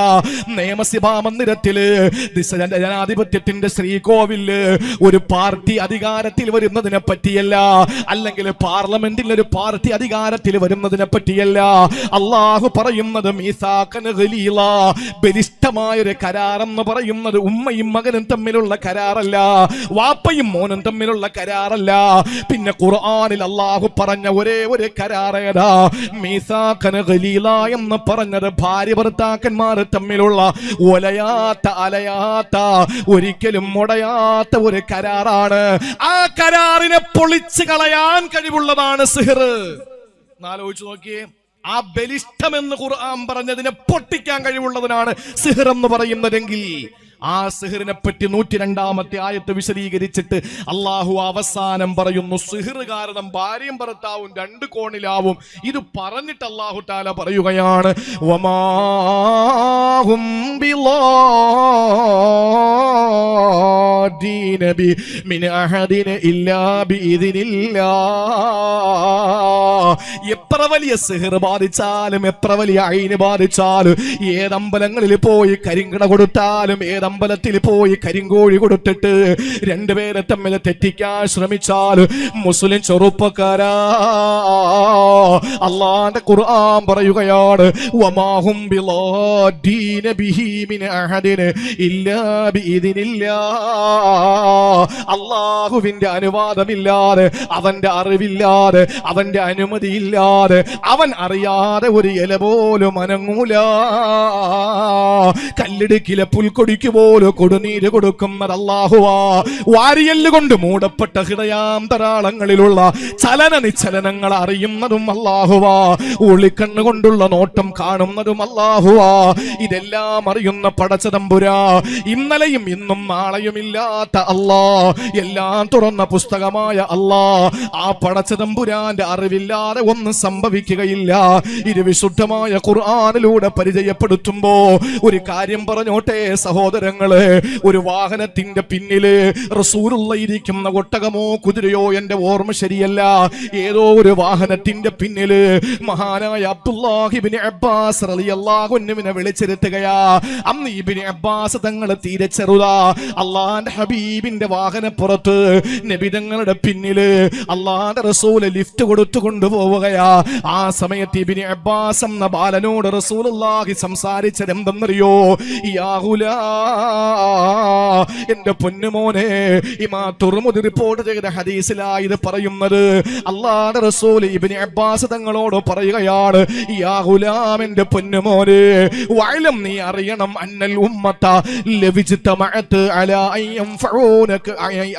നിയമസഭാ മന്ദിരത്തില് ജനാധിപത്യത്തിന്റെ ശ്രീകോവില് ഒരു പാർട്ടി അധികാരത്തിൽ വരുന്നതിനെ പറ്റിയല്ല, അല്ലെങ്കിൽ പാർലമെന്റിൽ ഒരു പാർട്ടി അധികാരത്തിൽ വരുന്നതിനെ പറ്റിയല്ല. അള്ളാഹു പറയുന്നത് മീസാകന ഖലീലാ, ബലിഷ്ഠമായ ഒരു കരാറെന്ന് പറയുന്നത് ഉമ്മയും മകനും തമ്മിലുള്ള കരാറല്ല, വാപ്പയും മോനും തമ്മിലുള്ള കരാറല്ല. പിന്നെ ഖുർആനിൽ അള്ളാഹു പറഞ്ഞ ഒരേ ഒരു കരാറേതാ? മീസാകന ഖലീലാ എന്ന് പറഞ്ഞത് ഭാര്യ ഭർത്താക്കന്മാർ തമ്മിലുള്ള ഒലയാത്ത അലയാത്ത ഒരിക്കലും മുടയാത്ത ഒരു കരാറാണ്. ആ കരാറിനെ പൊളിച്ചു കളയാൻ കഴിവുള്ളതാണ് സിഹ്ർ. ആലോചിച്ചു നോക്കിയേ, ആ ബലിഷ്ഠമെന്ന് ഖുർആൻ പറഞ്ഞതിനെ പൊട്ടിക്കാൻ കഴിവുള്ളതിനാണ് സിഹ്ർ എന്ന് പറയുന്നതെങ്കിൽ ആ സിഹ്റിനെ പറ്റി 102-ാമത്തെ ആയത്ത് വിശദീകരിച്ചിട്ട് അള്ളാഹു അവസാനം പറയുന്നു, സിഹ്ർ കാരണം ഭാര്യയും ഭർത്താവും രണ്ട് കോണിലാവും. ഇത് പറഞ്ഞിട്ട് അള്ളാഹു തആല പറയുകയാണ്, വമാഹും ബിളാദീന മിൻ അഹദിന ഇല്ലാ ബിഇദ്നില്ലാഹ്. എത്ര വലിയ സിഹ്ർ ബാധിച്ചാലും, എത്ര വലിയ ഐന് ബാധിച്ചാലും, ഏതമ്പലങ്ങളിൽ പോയി കരിങ്കട കൊടുത്താലും, അമ്പലത്തിൽ പോയി കരിങ്കോഴി കൊടുത്തിട്ട് രണ്ടുപേരെ തമ്മിൽ തെറ്റിക്കാൻ ശ്രമിച്ചാൽ, മുസ്ലിം ചെറുപ്പക്കാരാ, അല്ലാഹുവിന്റെ ഖുർആൻ പറയുകയാണ്, വമാഹും ബിളാദീന ബിഹി മിൻ അഹദിൻ ഇല്ലാ ബിഇദ്നില്ലാഹ്. അള്ളാഹുവിന്റെ അനുവാദമില്ലാതെ, അവന്റെ അറിവില്ലാതെ, അവന്റെ അനുമതിയില്ലാതെ, അവൻ അറിയാതെ ഒരു ഇല പോലും അനങ്ങൂല. കല്ലിടുക്കിലെ പുൽക്കൊടിക്ക് പോലും കൊടുനീര് കൊടുക്കുന്നത് അല്ലാഹുവാ. വാരിയല്ല് കൊണ്ട് മൂടപ്പെട്ട ഹൃദയാന്തരാളങ്ങളിലുള്ള ചലന നിശ്ചലനങ്ങൾ അറിയുന്നതും അല്ലാഹുവാ. ഉള്ളിക്കണ്ണ് കൊണ്ടുള്ള നോട്ടം കാണുന്നതും അല്ലാഹുവാ. ഇതെല്ലാം അറിയുന്ന പടച്ചതമ്പുരാ, ഇന്നലെയും ഇന്നും നാളെയും ഇല്ലാത്ത അല്ലാ, എല്ലാം തുറന്ന പുസ്തകമായ അല്ലാ, ആ പടച്ചതമ്പുരാന്റെ അറിവില്ലാതെ ഒന്നും സംഭവിക്കുകയില്ല. ഇത് വിശുദ്ധമായ ഖുർആനിലൂടെ പരിചയപ്പെടുത്തുമ്പോ ഒരു കാര്യം പറഞ്ഞോട്ടെ സഹോദരങ്ങളെ, ഒരു വാഹനത്തിന്റെ പിന്നില് റസൂലുള്ള ഇരിക്കുന്ന ഒട്ടകമോ കുതിരയോ, എന്റെ ഓർമ്മ ശരിയല്ല, ഏതോ ഒരു വാഹനത്തിന്റെ പിന്നില് മഹാനായ അബ്ദുല്ലാഹി ഇബ്നു അബ്ബാസ് റളിയല്ലാഹു അൻഹുവിനെ വിളിച്ചിരുത്തുകയാ. അന്ന് ഇബ്നു അബ്ബാസ് തങ്ങളെ തീരെ ചെറുതാ. അള്ളാന്റെ ഹബീബിന്റെ വാഹനപ്പുറത്ത് നബി തങ്ങളുടെ പിന്നില് അള്ളാന്റെ റസൂല് ലിഫ്റ്റ് കൊടുത്തു കൊണ്ടുപോവുകയാ. ആ സമയത്ത് ഇബ്നു അബ്ബാസ് എന്ന ബാലനോട് റസൂലുള്ളാഹി സംസാരിച്ചത് എന്തെന്നറിയോ? യാ ഗുലാം, എന്റെ പൊന്നുമോനെ. ഇമാം തുർമുദി റിപ്പോർട്ട് ചെയ്ത ഹദീസിലായി ഇത് പറയുന്നത്. അല്ലാഹുവിന്റെ റസൂൽ ഇബ്നു അബ്ബാസ് തങ്ങളോട് പറയുകയാണ്, യാ ഗുലാം, എന്റെ പൊന്നുമോനെ, വഅലം, നീ അറിയണം, അന്നൽ ഉമ്മത ലവിജ്തമഅത് അലാ അൻ യൻഫഊനക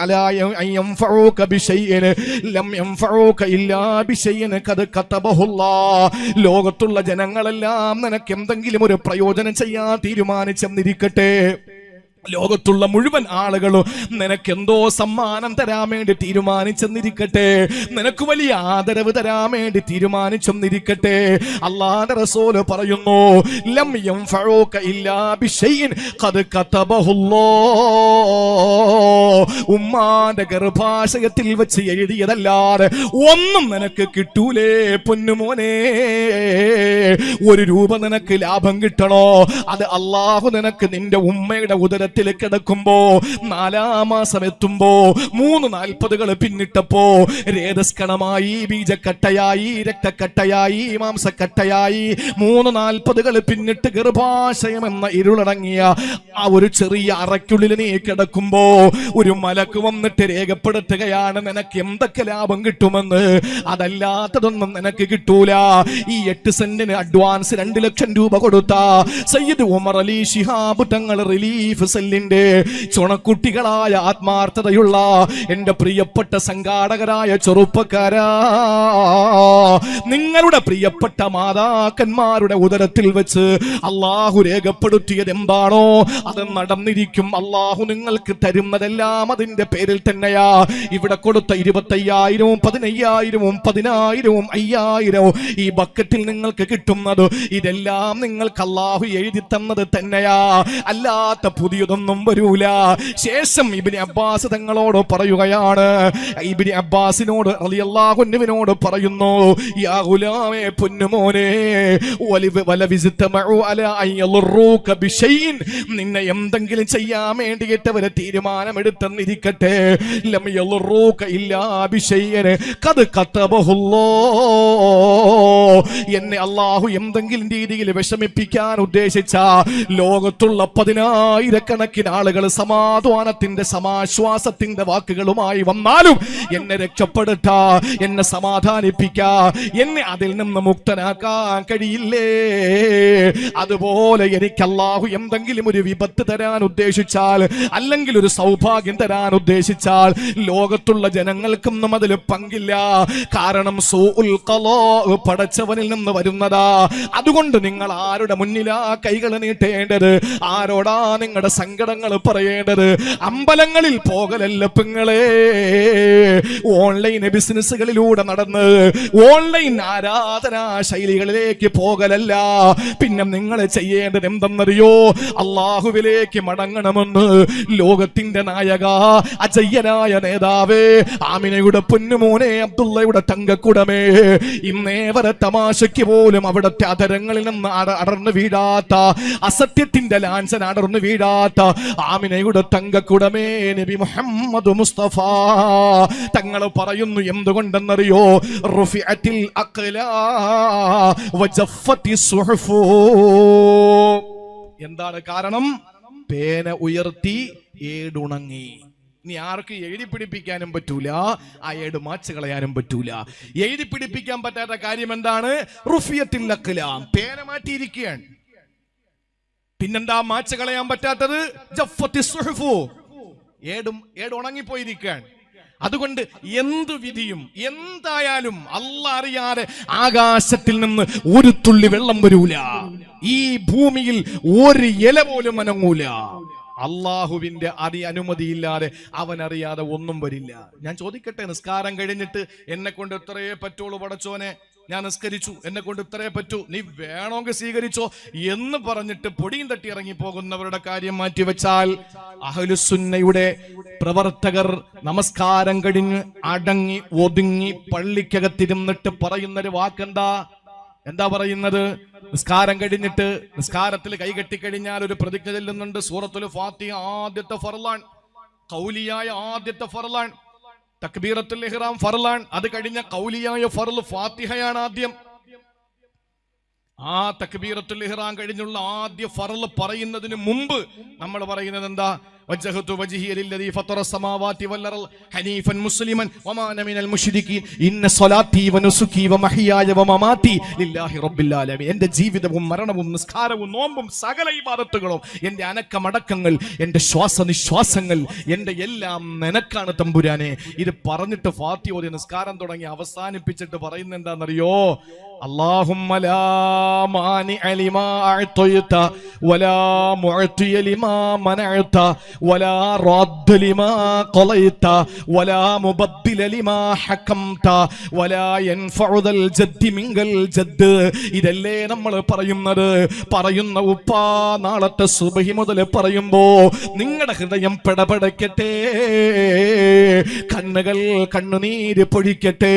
അലാ അൻ യൻഫഊക ബിശൈഇൻ ലം യൻഫഊക ഇല്ലാ ബിശൈഇൻ ഖദ് കതബഹുല്ലാഹ്. ലോകത്തുള്ള ജനങ്ങളെല്ലാം നിനക്ക് എന്തെങ്കിലും ഒരു പ്രയോജനം ചെയ്യാൻ തീരുമാനിച്ചെന്നിരിക്കട്ടെ, ലോകത്തുള്ള മുഴുവൻ ആളുകളും നിനക്ക് എന്തോ സമ്മാനം തരാൻ വേണ്ടി തീരുമാനിച്ചെന്നിരിക്കട്ടെ, നിനക്ക് വലിയ ആദരവ് തരാൻ വേണ്ടി തീരുമാനിച്ചെന്നിരിക്കട്ടെ, അല്ലാഹുവിന്റെ റസൂൽ പറയുന്നു, ലം യൻഫഊക ഇല്ലാ ബിശൈഇൻ ഖദ് കതബഹുല്ലാഹ്. ഉമ്മാന്റെ ഗർഭാശയത്തിൽ വെച്ച് എഴുതിയതല്ലാതെ ഒന്നും നിനക്ക് കിട്ടൂലേ പൊന്നുമോനെ. ഒരു രൂപ നിനക്ക് ലാഭം കിട്ടണോ, അത് അല്ലാഹു നിനക്ക് നിന്റെ ഉമ്മയുടെ ഉദരത്തിൽ കിടക്കുമ്പോ 4-ാം മാസം എത്തുമ്പോ 3:40 പിന്നിട്ടപ്പോ രേതസ്കണമായി, ബീജക്കട്ടയായി, രക്തക്കട്ടയായി, മാംസക്കട്ടയായി 3:40 പിന്നിട്ട് ഗർഭാശയം എന്ന ഇരുളടങ്ങിയ ആ ഒരു ചെറിയ അറയ്ക്കുള്ളിൽ നീ കിടക്കുമ്പോ ഒരു മലക്ക് വന്നിട്ട് രേഖപ്പെടുത്തുകയാണ് നിനക്ക് എന്തൊക്കെ ലാഭം കിട്ടുമെന്ന്. അതല്ലാത്തതൊന്നും നിനക്ക് കിട്ടൂല. ഈ 8 സെന്റിന് അഡ്വാൻസ് 2 ലക്ഷം രൂപ കൊടുത്ത സയ്യിദ് ഉമർ അലി ശിഹാബ് തങ്ങൾ റിലീഫ് സെല്ലിന്റെ ചുണക്കുട്ടികളായ ആത്മാർത്ഥതയുള്ള എന്റെ പ്രിയപ്പെട്ട സംഘാടകരായ ചെറുപ്പക്കാരാ, നിങ്ങളുടെ പ്രിയപ്പെട്ട മാതാക്കന്മാരുടെ ഉദരത്തിൽ വെച്ച് അള്ളാഹു രേഖപ്പെടുത്തിയത് എന്താണോ അത് നടന്നിരിക്കും. അള്ളാഹു നിങ്ങൾക്ക് തരുന്നതെല്ലാം അതിന്റെ പേരിൽ തന്നെയാ. ഇവിടെ കൊടുത്ത 25,000, 15,000, 10,000, 5,000 ഈ ബക്കറ്റിൽ നിങ്ങൾക്ക് കിട്ടുന്നത് ഇതെല്ലാം നിങ്ങൾക്ക് അള്ളാഹു എഴുതി തന്നത് തന്നെയാ, അല്ലാത്ത പുതിയതൊന്നും വരൂല. ശേഷം ഇബ്നു അബ്ബാസ് തങ്ങളോട് പറയുകയാണ്, ഇബ്നു അബ്ബാസിനോട് റളിയല്ലാഹു അൻഹുവിനോട് പറയുന്നു, യാ ഗുലാമേ, പൊന്നുമോനെ, വലവിസ്തമഉ അലാ അൻ യളറൂക ബിശൈഇൻ, നിന്നെ എന്തെങ്കിലും ചെയ്യാൻ വേണ്ടിയിട്ട് അവരെ തീരുമാനമെടുത്തെന്നിരിക്കട്ടെ, ലം യളറൂക ഇല്ലാ ബിശൈഇൻ ഖദ് കതബഹുല്ലാഹ്. എന്നെ അല്ലാഹു എന്തെങ്കിലും രീതിയിൽ വിഷമിപ്പിക്കാൻ ഉദ്ദേശിച്ച ലോകത്തുള്ള 10,000 ആളുകൾ സമാധാനത്തിന്റെ സമാശ്വാസത്തിന്റെ വാക്കുകളുമായി വന്നാലും എന്നെ രക്ഷപ്പെടുത്താ, എന്നെ സമാധാനിപ്പിക്കാ, എന്നെ അതിൽ നിന്ന് മുക്തനാക്കാൻ കഴിയില്ലേ. അതുപോലെ എനിക്ക് അല്ലാഹു എന്തെങ്കിലും ഒരു വിപത്ത് തരാൻ ഉദ്ദേശിച്ചാൽ, അല്ലെങ്കിൽ ഒരു സൗഭാഗ്യം തരാൻ ഉദ്ദേശിച്ചാൽ ലോകത്തുള്ള ജനങ്ങൾക്കൊന്നും അതിൽ പങ്കില്ല. കാരണം സൂഉൽ ഖളാ പടച്ചവനിൽ നിന്ന് വരുന്നതാ. അതുകൊണ്ട് നിങ്ങൾ ആരുടെ മുന്നിലാ കൈകൾ നീട്ടേണ്ടത്, ആരോടാ നിങ്ങളുടെ സങ്കടങ്ങൾ പറയേണ്ടത്? അമ്പലങ്ങളിൽ പോകലല്ല പെങ്ങളെ, ഓൺലൈൻ ബിസിനസ്സുകളിലൂടെ നടന്ന് ഓൺലൈൻ ആരാധനാ ശൈലികളിലേക്ക് പോകലല്ല. പിന്നെ നിങ്ങൾ ചെയ്യേണ്ടത് എന്തെന്നറിയോ? അള്ളാഹുവിലേക്ക് മടങ്ങണമെന്ന് ലോകത്തിന്റെ നായക, അജയ്യനായ നേതാവ്, ആമിനയുടെ പൊന്നുമോനെ, അബ്ദുള്ളയുടെ തങ്കക്കുടമേ, ഇന്നേ വരെ തമാശയ്ക്ക് പോലും അവിടുത്തെ അധരങ്ങളിൽ നിന്ന് അടർന്നു വീഴാത്ത, അസത്യത്തിന്റെ ലാഞ്ചന അടർന്നു വീഴാത്ത ആമിനയുടെ തങ്കക്കുടമേ നബി മുഹമ്മദ് മുസ്തഫ തങ്ങൾ പറയുന്നു, എന്തുകൊണ്ടെന്നറിയോ? റുഫിഅത്തിൽ അഖ്ലാ വജഫത്തി സുഹുഫു. എന്താണ് കാരണം? പേന ഉയർത്തി ഏടുണങ്ങി. ഇനി ആർക്ക് എഴുതി പിടിപ്പിക്കാനും പറ്റൂല, ആ ഏട് മാച്ച് കളയാനും പറ്റൂല. എഴുതി പിടിപ്പിക്കാൻ പറ്റാത്ത കാര്യം എന്താണ്? റുഫിയത്തിൽ അഖ്ലാം, പേന മാറ്റിയിരിക്കുകയാണ്. പിന്നെന്താ മാച്ച് കളയാൻ പറ്റാത്തത്? ജഫത്തി സുഹുഫു, ഏട് ഉണങ്ങിപ്പോയിരിക്കുകയാണ്. അതുകൊണ്ട് എന്തു വിധിയും എന്തായാലും അല്ലാഹ് അറിയാതെ ആകാശത്തിൽ നിന്ന് ഒരു തുള്ളി വെള്ളം വരൂല, ഈ ഭൂമിയിൽ ഒരു ഇല പോലും അനങ്ങൂല. അള്ളാഹുവിന്റെ അനുമതിയില്ലാതെ അവൻ അറിയാതെ ഒന്നും വരില്ല. ഞാൻ ചോദിക്കട്ടെ, നിസ്കാരം കഴിഞ്ഞിട്ട് എന്നെ കൊണ്ട് ഇത്രയേ പറ്റുള്ളൂ പടച്ചോനെ, ഞാൻ നിസ്കരിച്ചു, എന്നെ കൊണ്ട് ഇത്രയേ പറ്റൂ, നീ വേണമെങ്കിൽ സ്വീകരിച്ചോ എന്ന് പറഞ്ഞിട്ട് പൊടിയും തട്ടി ഇറങ്ങി പോകുന്നവരുടെ കാര്യം മാറ്റിവെച്ചാൽ, അഹ്ലുസുന്നയുടെ പ്രവർത്തകർ നമസ്കാരം കഴിഞ്ഞ് അടങ്ങി ഒതുങ്ങി പള്ളിക്കകത്തിരുന്നിട്ട് പറയുന്നൊരു വാക്കെന്താ? എന്താ പറയുന്നത്? നിസ്കാരം കഴിഞ്ഞിട്ട് നിസ്കാരത്തിൽ കൈകെട്ടിക്കഴിഞ്ഞാൽ ഒരു പ്രതിജ്ഞ ചെല്ലുന്നുണ്ട്. സൂറത്തുൽ ഫാത്തിഹ ആദ്യത്തെ ഫർളാൻ, ഖൗലിയായ ആദ്യത്തെ ഫർളാൻ. തക്ബീറത്തുൽ ഇഹ്റാം ഫർളാൻ, അത് കഴിഞ്ഞ ഖൗലിയായ ഫർള് ഫാത്തിഹയാണ് ആദ്യം. ആ തക്ബീറത്തുൽ ഇഹ്റാം കഴിഞ്ഞുള്ള ആദ്യ ഫർള് പറയുന്നതിന് മുമ്പ് നമ്മൾ പറയുന്നത് എന്താ? വജ്ജഹതു വജ്ഹിയ ലില്ലദീ ഫത്തറ അസ്സമാവാതി വൽ അർള ഹനീഫൻ മുസ്ലിമൻ വമാ അന മിനൽ മുശ്രികീൻ ഇന്ന സ്വലാത്തി വനുസുകി വമഹ്യായ വമമാതി ലില്ലാഹി റബ്ബിൽ ആലമീൻ. എൻ്റെ ജീവിതവും മരണവും നിസ്കാരവും നോമ്പും സകല ഇബാദത്തുകളും, എൻ്റെ അനക്കമടക്കങ്ങൾ, എൻ്റെ ശ്വാസനിശ്വാസങ്ങൾ, എൻ്റെ എല്ലാം നിനക്കാണ് തമ്പുരാനെ. ഇത് പറഞ്ഞിട്ട് ഫാത്തിഹ ഓതി നിസ്കാരം തുടങ്ങി അവസാനിപ്പിച്ചിട്ട് പറയുന്നത് എന്താണെന്നറിയോ? അല്ലാഹുമ്മ ലാ മാനിഅ ലിമാ അഅ്തയ്ത വലാ മുഅ്തിയ ലിമാ മനഅ്ത വലാ റദ്ദ ലിമാ ഖളൈത വലാ മുബദ്ദില ലിമാ ഹകംത വലാ യൻഫഉ ദൽ ജദ്ദി മിൻകൽ ജദ്ദ്. ഇതല്ലേ നമ്മൾ പറയുന്ന ഉപ്പാ, നാളത്തെ സുബഹി മുതൽ പറയുമ്പോ നിങ്ങളുടെ ഹൃദയം പിടപെടക്കട്ടെ, കണ്ണുകൾ കണ്ണുനീര് പൊഴിക്കട്ടെ.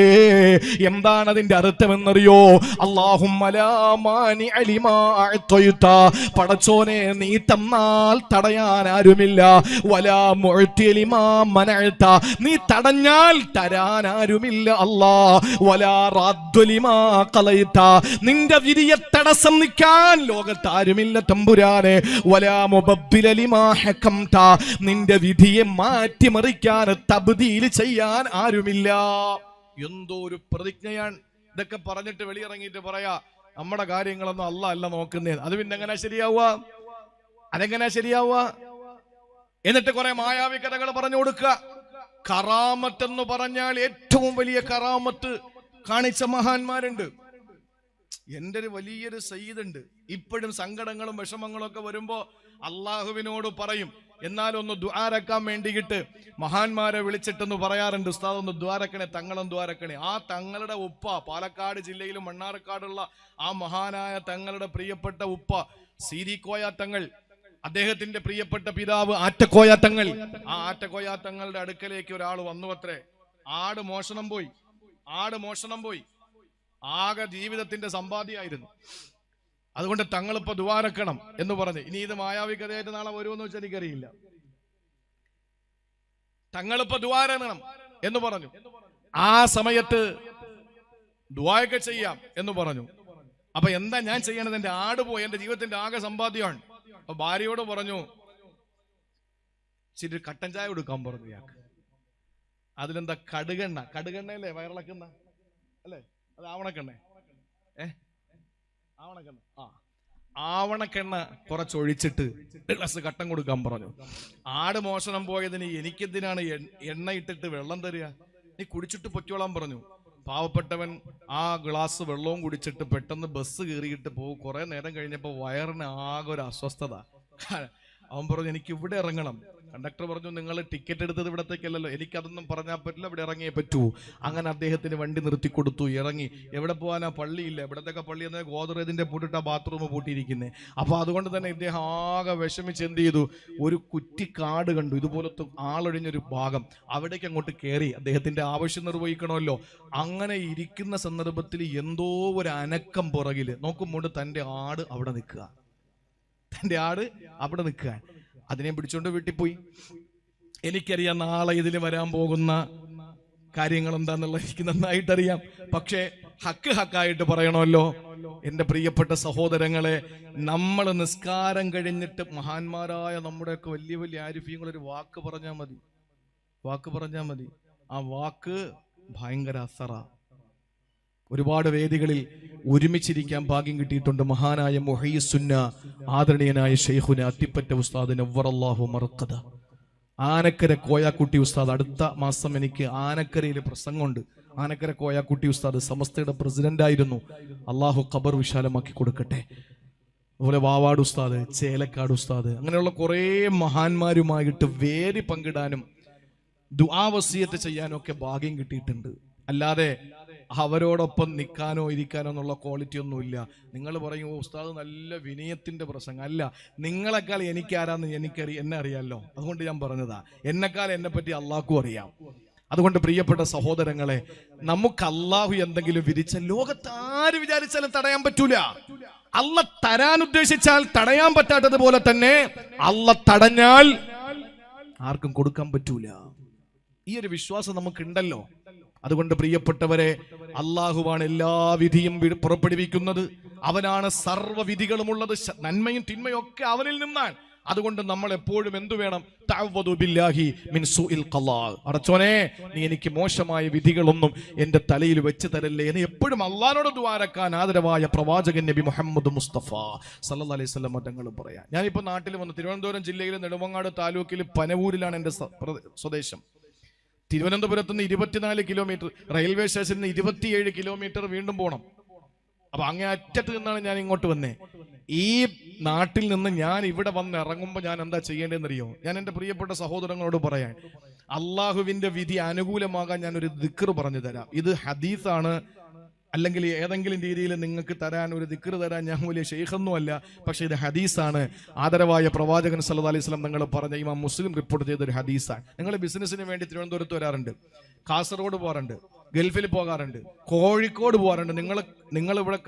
എന്താണ് അതിന്റെ അർത്ഥമെന്നറിയോ? അല്ലാഹുമ്മ ലാ മാനിഅ ലിമാ അഅ്തയ്ത, പടച്ചോനെ നീ തന്നാൽ തടയാൻ ആരുമില്ല. വലാ മുഅ്തിയ ലിമാ മനഅ്ത, നീ തടഞ്ഞാൽ തരാൻ ആരുമില്ല അല്ലാ. വലാ റദ്ദ ലിമാ ഖളൈത, നിന്റെ വിധിയെ തടസ്സം നിൽക്കാൻ ലോകത്ത് ആരുമില്ല തമ്പുരാനെ. വലാ മുബദ്ദില ലിമാ ഹകംത, നിന്റെ വിധിയെ മാറ്റിമറിക്കാൻ തബ്ദീൽ ചെയ്യാൻ ആരുമില്ല. എന്തോ ഒരു പ്രതിജ്ഞയാണ്. ഇതൊക്കെ പറഞ്ഞിട്ട് വെളിയിറങ്ങിയിട്ട് പറയാ നമ്മുടെ കാര്യങ്ങളൊന്നും അല്ലാഹ് അല്ല നോക്കുന്നേ. അത് പിന്നെ എങ്ങനെ ശരിയാവുക? അതെങ്ങനെ ശരിയാവുക? എന്നിട്ട് കുറെ മായാവി കഥകൾ പറഞ്ഞു കൊടുക്കുക. കറാമത്ത് എന്ന് പറഞ്ഞാൽ ഏറ്റവും വലിയ കറാമത്ത് കാണിച്ച മഹാന്മാരുണ്ട്. എൻ്റെ ഒരു വലിയൊരു സയ്യിദുണ്ട്, ഇപ്പോഴും സങ്കടങ്ങളും വിഷമങ്ങളും ഒക്കെ വരുമ്പോ അള്ളാഹുവിനോട് പറയും, എന്നാലൊന്ന് ദുആരക്കാൻ വേണ്ടിയിട്ട് മഹാന്മാരെ വിളിച്ചിട്ടെന്ന് പറയാറുണ്ട്, ഉസ്താദ് ഒന്ന് ദ്വാരക്കണേ, തങ്ങളും ദ്വാരക്കണേ. ആ തങ്ങളുടെ ഉപ്പ, പാലക്കാട് ജില്ലയിലും മണ്ണാർക്കാടുള്ള ആ മഹാനായ തങ്ങളുടെ പ്രിയപ്പെട്ട ഉപ്പ സീരിക്കോയ തങ്ങൾ, അദ്ദേഹത്തിന്റെ പ്രിയപ്പെട്ട പിതാവ് ആറ്റക്കോയ തങ്ങൾ. ആ ആറ്റക്കോയ തങ്ങളുടെ അടുക്കലേക്ക് ഒരാൾ വന്നു അത്രേ. ആട് മോഷണം പോയി. ആകെ ജീവിതത്തിന്റെ സമ്പാദ്യമായിരുന്നു. അതുകൊണ്ട് തങ്ങളിപ്പോ ദുആരക്കണം എന്ന് പറഞ്ഞു. ഇനി ഇത് മായാവി കഥയായിട്ട് നാളെ വരുമെന്ന് വെച്ചാൽ എനിക്കറിയില്ല. തങ്ങളിപ്പോ ദുആരക്കണം എന്ന് പറഞ്ഞു. ആ സമയത്ത് ദുആയൊക്കെ ചെയ്യാം എന്ന് പറഞ്ഞു. അപ്പൊ എന്താ ഞാൻ ചെയ്യണത്? എന്റെ ആട് പോയി, എന്റെ ജീവിതത്തിന്റെ ആകെ സമ്പാദ്യമാണ്. അപ്പൊ ഭാര്യയോട് പറഞ്ഞു, ഇച്ചിരി കട്ടൻ ചായ കൊടുക്കാൻ പറഞ്ഞു ഇയാൾക്ക്. അതിലെന്താ? കടുകെണ്ണയല്ലേ വയറിളക്കുന്ന, അല്ലേ? അത് ആവണക്കെണ്ണ, ആവണക്കെണ്ണ. ആവണക്കെണ്ണ കുറച്ചൊഴിച്ചിട്ട് ഗ്ലാസ് കട്ടൻ കൊടുക്കാൻ പറഞ്ഞു. ആട് മോഷണം പോയതിന് എനിക്കെന്തിനാണ് എണ്ണ ഇട്ടിട്ട് വെള്ളം തരിക? നീ കുടിച്ചിട്ട് പൊയ്ക്കോളാൻ പറഞ്ഞു. പാവപ്പെട്ടവൻ ആ ഗ്ലാസ് വെള്ളവും കുടിച്ചിട്ട് പെട്ടെന്ന് ബസ് കയറിയിട്ട് പോകും. കുറെ നേരം കഴിഞ്ഞപ്പോൾ വയറിന് ആകെ ഒരു അസ്വസ്ഥത. അവൻ പറഞ്ഞു, എനിക്ക് ഇവിടെ ഇറങ്ങണം. കണ്ടക്ടർ പറഞ്ഞു, നിങ്ങൾ ടിക്കറ്റ് എടുത്തത് ഇവിടത്തേക്കല്ലല്ലോ. എനിക്കതൊന്നും പറഞ്ഞാൽ പറ്റില്ല, ഇവിടെ ഇറങ്ങിയേ പറ്റൂ. അങ്ങനെ അദ്ദേഹത്തിന് വണ്ടി നിർത്തി കൊടുത്തു. ഇറങ്ങി. എവിടെ പോകാനാ? പള്ളിയില്ല. ഇവിടത്തൊക്കെ പള്ളി എന്ന ഗോദ്രേജിന്റെ പൂട്ടിട്ട് ആ ബാത്റൂം പൂട്ടിയിരിക്കുന്നത്. അപ്പൊ അതുകൊണ്ട് തന്നെ ഇദ്ദേഹം ആകെ വിഷമിച്ച് എന്ത് ചെയ്തു? ഒരു കുറ്റിക്കാട് കണ്ടു, ഇതുപോലത്തെ ആളൊഴിഞ്ഞൊരു ഭാഗം. അവിടേക്ക് അങ്ങോട്ട് കയറി. അദ്ദേഹത്തിന്റെ ആവശ്യം നിർവഹിക്കണമല്ലോ. അങ്ങനെ ഇരിക്കുന്ന സന്ദർഭത്തിൽ എന്തോ ഒരു അനക്കം പുറകില് നോക്കുമ്പോൾ തന്റെ ആട് അവിടെ നിൽക്കുക. അതിനെ പിടിച്ചോണ്ട് വീട്ടിൽ പോയി. എനിക്കറിയാം നാളെ ഇതിൽ വരാൻ പോകുന്ന കാര്യങ്ങൾ എന്താന്നുള്ളത് എനിക്ക് നന്നായിട്ടറിയാം. പക്ഷേ ഹക്കായിട്ട് പറയണമല്ലോ. എന്റെ പ്രിയപ്പെട്ട സഹോദരങ്ങളെ, നമ്മൾ നിസ്കാരം കഴിഞ്ഞിട്ട് മഹാന്മാരായ നമ്മുടെയൊക്കെ വലിയ വലിയ ആരിഫീങ്ങൾ ഒരു വാക്ക് പറഞ്ഞാൽ മതി. ആ വാക്ക് ഭയങ്കര അസറ. ഒരുപാട് വേദികളിൽ ഒരുമിച്ചിരിക്കാൻ ഭാഗ്യം കിട്ടിയിട്ടുണ്ട്. മഹാനായ മുഹയ്യിസുന്ന ആദരണീയനായ ശൈഖുന അത്തിപ്പറ്റ ഉസ്താദ് നവ്വറല്ലാഹു മർഖദ, ആനക്കര കോയാക്കുട്ടി ഉസ്താദ്. അടുത്ത മാസം എനിക്ക് ആനക്കരയിൽ പ്രസംഗമുണ്ട്. ആനക്കര കോയാക്കുട്ടി ഉസ്താദ് സമസ്തയുടെ പ്രസിഡന്റ് ആയിരുന്നു. അള്ളാഹു ഖബർ വിശാലമാക്കി കൊടുക്കട്ടെ. അതുപോലെ വാവാട് ഉസ്താദ്, ചേലക്കാട് ഉസ്താദ്, അങ്ങനെയുള്ള കുറേ മഹാന്മാരുമായിട്ട് വേദി പങ്കിടാനും ദുആ വസിയത്ത് ചെയ്യാനും ഒക്കെ ഭാഗ്യം കിട്ടിയിട്ടുണ്ട്. അല്ലാതെ അവരോടൊപ്പം നിൽക്കാനോ ഇരിക്കാനോ എന്നുള്ള ക്വാളിറ്റി ഒന്നുമില്ല. നിങ്ങൾ പറയും ഉസ്താദ് നല്ല വിനയത്തിന്റെ പ്രസംഗം. അല്ല, നിങ്ങളെക്കാൾ എനിക്കാരാന്ന് എന്നെ അറിയാമല്ലോ. അതുകൊണ്ട് ഞാൻ പറഞ്ഞതാ. എന്നെക്കാൾ എന്നെ പറ്റി അള്ളാഹ്ക്കും അറിയാം. അതുകൊണ്ട് പ്രിയപ്പെട്ട സഹോദരങ്ങളെ, നമുക്ക് അള്ളാഹു എന്തെങ്കിലും വിരിച്ച ലോകത്ത് ആര് വിചാരിച്ചാലും തടയാൻ പറ്റൂല. അള്ള തരാൻ ഉദ്ദേശിച്ചാൽ തടയാൻ പറ്റാത്തതുപോലെ തന്നെ അള്ള തടഞ്ഞാൽ ആർക്കും കൊടുക്കാൻ പറ്റൂല. ഈ ഒരു വിശ്വാസം നമുക്കുണ്ടല്ലോ. അതുകൊണ്ട് പ്രിയപ്പെട്ടവരെ, അള്ളാഹുവാണ് എല്ലാ വിധിയും പുറപ്പെടുവിക്കുന്നത്. അവനാണ് സർവ്വവിധികളുമുള്ളത്. നന്മയും തിന്മയും ഒക്കെ അവനിൽ നിന്നാണ്. അതുകൊണ്ട് നമ്മൾ എപ്പോഴും എന്തു വേണം? തഅവ്വദു ബില്ലാഹി മിൻ സൂഇൽ ഖളാ. അറച്ചോനെ, നീ എനിക്ക് മോശമായ വിധികളൊന്നും എന്റെ തലയിൽ വെച്ച് തരല്ലേ എന്ന് എപ്പോഴും അള്ളാഹുവോട് ദുആരക്കാൻ ആദരവായ പ്രവാചകൻ നബി മുഹമ്മദ് മുസ്തഫ സല്ലല്ലാഹു അലൈഹി വസല്ലം തങ്ങൾ പറയാ. ഞാനിപ്പോൾ നാട്ടിൽ വന്ന് തിരുവനന്തപുരം ജില്ലയിലെ നെടുമങ്ങാട് താലൂക്കിൽ പനവൂരിലാണ് എൻ്റെ സ്വദേശം. തിരുവനന്തപുരത്ത് നിന്ന് 24 കിലോമീറ്റർ, റെയിൽവേ സ്റ്റേഷനിൽ നിന്ന് 27 കിലോമീറ്റർ വീണ്ടും പോകണം. അപ്പൊ അങ്ങേ അറ്റത്ത് നിന്നാണ് ഞാൻ ഇങ്ങോട്ട് വന്നേ. ഈ നാട്ടിൽ നിന്ന് ഞാൻ ഇവിടെ വന്ന് ഇറങ്ങുമ്പോൾ ഞാൻ എന്താ ചെയ്യേണ്ടതെന്നറിയോ? ഞാൻ എൻ്റെ പ്രിയപ്പെട്ട സഹോദരങ്ങളോട് പറയാൻ, അള്ളാഹുവിന്റെ വിധി അനുകൂലമാകാൻ ഞാൻ ഒരു ദിക്ർ പറഞ്ഞു തരാം. ഇത് ഹദീസാണ്, അല്ലെങ്കിൽ ഏതെങ്കിലും രീതിയിൽ നിങ്ങൾക്ക് തരാൻ ഒരു ദിക്ർ തരാൻ ഞാൻ വലിയ ഷെയ്ഖൊന്നുമല്ല. പക്ഷെ ഇത് ഹദീസാണ്. ആദരവായ പ്രവാചകൻ സല്ലല്ലാഹു അലൈഹി വസല്ലം തങ്ങൾ പറഞ്ഞ, ഇമാം മുസ്ലിം റിപ്പോർട്ട് ചെയ്തൊരു ഹദീസാണ്. നിങ്ങൾ ബിസിനസ്സിന് വേണ്ടി തിരുവനന്തപുരത്ത് വരാറുണ്ട്, കാസർഗോഡ് പോകാറുണ്ട്, ഗൾഫിൽ പോകാറുണ്ട്, കോഴിക്കോട് പോകാറുണ്ട്. നിങ്ങൾ ഇവിടെ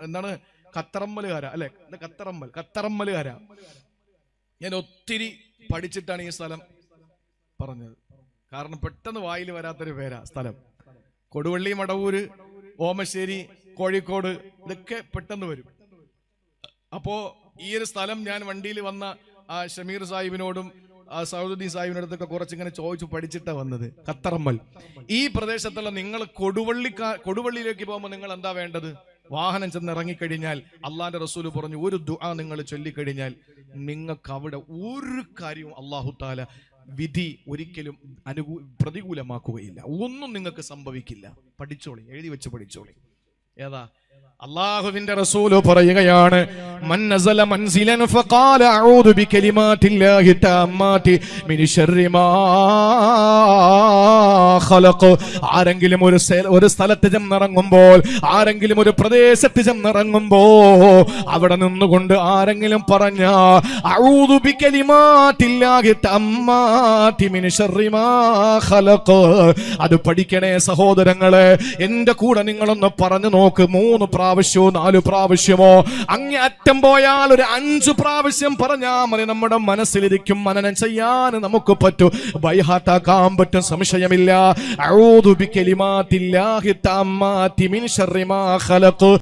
എന്താണ് ഖത്തറമ്മലുകാരാ അല്ലെ? ഖത്തറമ്മലുകാരാ. ഞാൻ ഒത്തിരി പഠിച്ചിട്ടാണ് ഈ സ്ഥലം പറഞ്ഞത്. കാരണം പെട്ടെന്ന് വായിൽ വരാത്തൊരു പേരാ സ്ഥലം. കൊടുവള്ളി, മടവൂര്, ഓമശ്ശേരി, കോഴിക്കോട്, ഇതൊക്കെ പെട്ടെന്ന് വരും. അപ്പോ ഈ ഒരു സ്ഥലം ഞാൻ വണ്ടിയിൽ വന്ന ആ ഷമീർ സാഹിബിനോടും സൗദുദ്ദീൻ സാഹിബിനടുത്തൊക്കെ കുറച്ചിങ്ങനെ ചോദിച്ചു പഠിച്ചിട്ടാണ് വന്നത്. ഖത്തറമ്മൽ ഈ പ്രദേശത്തുള്ള നിങ്ങൾ കൊടുവള്ളിയിലേക്ക് പോകുമ്പോൾ നിങ്ങൾ എന്താ വേണ്ടത്? വാഹനം ചെന്ന് ഇറങ്ങിക്കഴിഞ്ഞാൽ അള്ളാന്റെ റസൂല് പറഞ്ഞു, ഒരു ദുആ നിങ്ങൾ ചൊല്ലിക്കഴിഞ്ഞാൽ നിങ്ങൾക്ക് അവിടെ ഒരു കാര്യവും അള്ളാഹു താല വിധി ഒരിക്കലും പ്രതികൂലമാക്കുകയില്ല. ഒന്നും നിങ്ങൾക്ക് സംഭവിക്കില്ല. പഠിച്ചോളി, എഴുതി വെച്ച് പഠിച്ചോളി. ഏതാ? അല്ലാഹുവിന്റെ റസൂല് പറയുകയാണ്, മൻ നസല മൻസിലൻ ഫഖാല അഊദു ബികലിമാതില്ലാഹി തമ്മാതി മിൻ ശർരി മാ ഖലഖ. ആരെങ്കിലും ഒരു സ്ഥലത്ത് ചെന്നിറങ്ങുമ്പോൾ, ആരെങ്കിലും ഒരു പ്രദേശത്ത് ചെന്നിറങ്ങുമ്പോൾ അവിടെ നിന്നുകൊണ്ട് ആരെങ്കിലും പറഞ്ഞ അഊദു ബികലിമാതില്ലാഹി തമ്മാതി മിൻ ശർരി മാ ഖലഖ, അത് പഠിക്കണേ സഹോദരങ്ങളെ. എന്റെ കൂടെ നിങ്ങളൊന്ന് പറഞ്ഞു നോക്ക്. 3 പ്രാവശ്യമോ 4 പ്രാവശ്യമോ, അങ്ങേ അറ്റം പോയാൽ ഒരു 5 പ്രാവശ്യം പറഞ്ഞാൽ മതി. നമ്മുടെ മനസ്സിലിരിക്കും, മനനം ചെയ്യാൻ നമുക്ക് പറ്റും, ബൈഹാത്താക്കാൻ പറ്റും, സംശയമില്ല. അഊദു ബികലിമാതില്ലാഹി തമ്മാതി മിൻ ശർരി മാ ഖലഖ.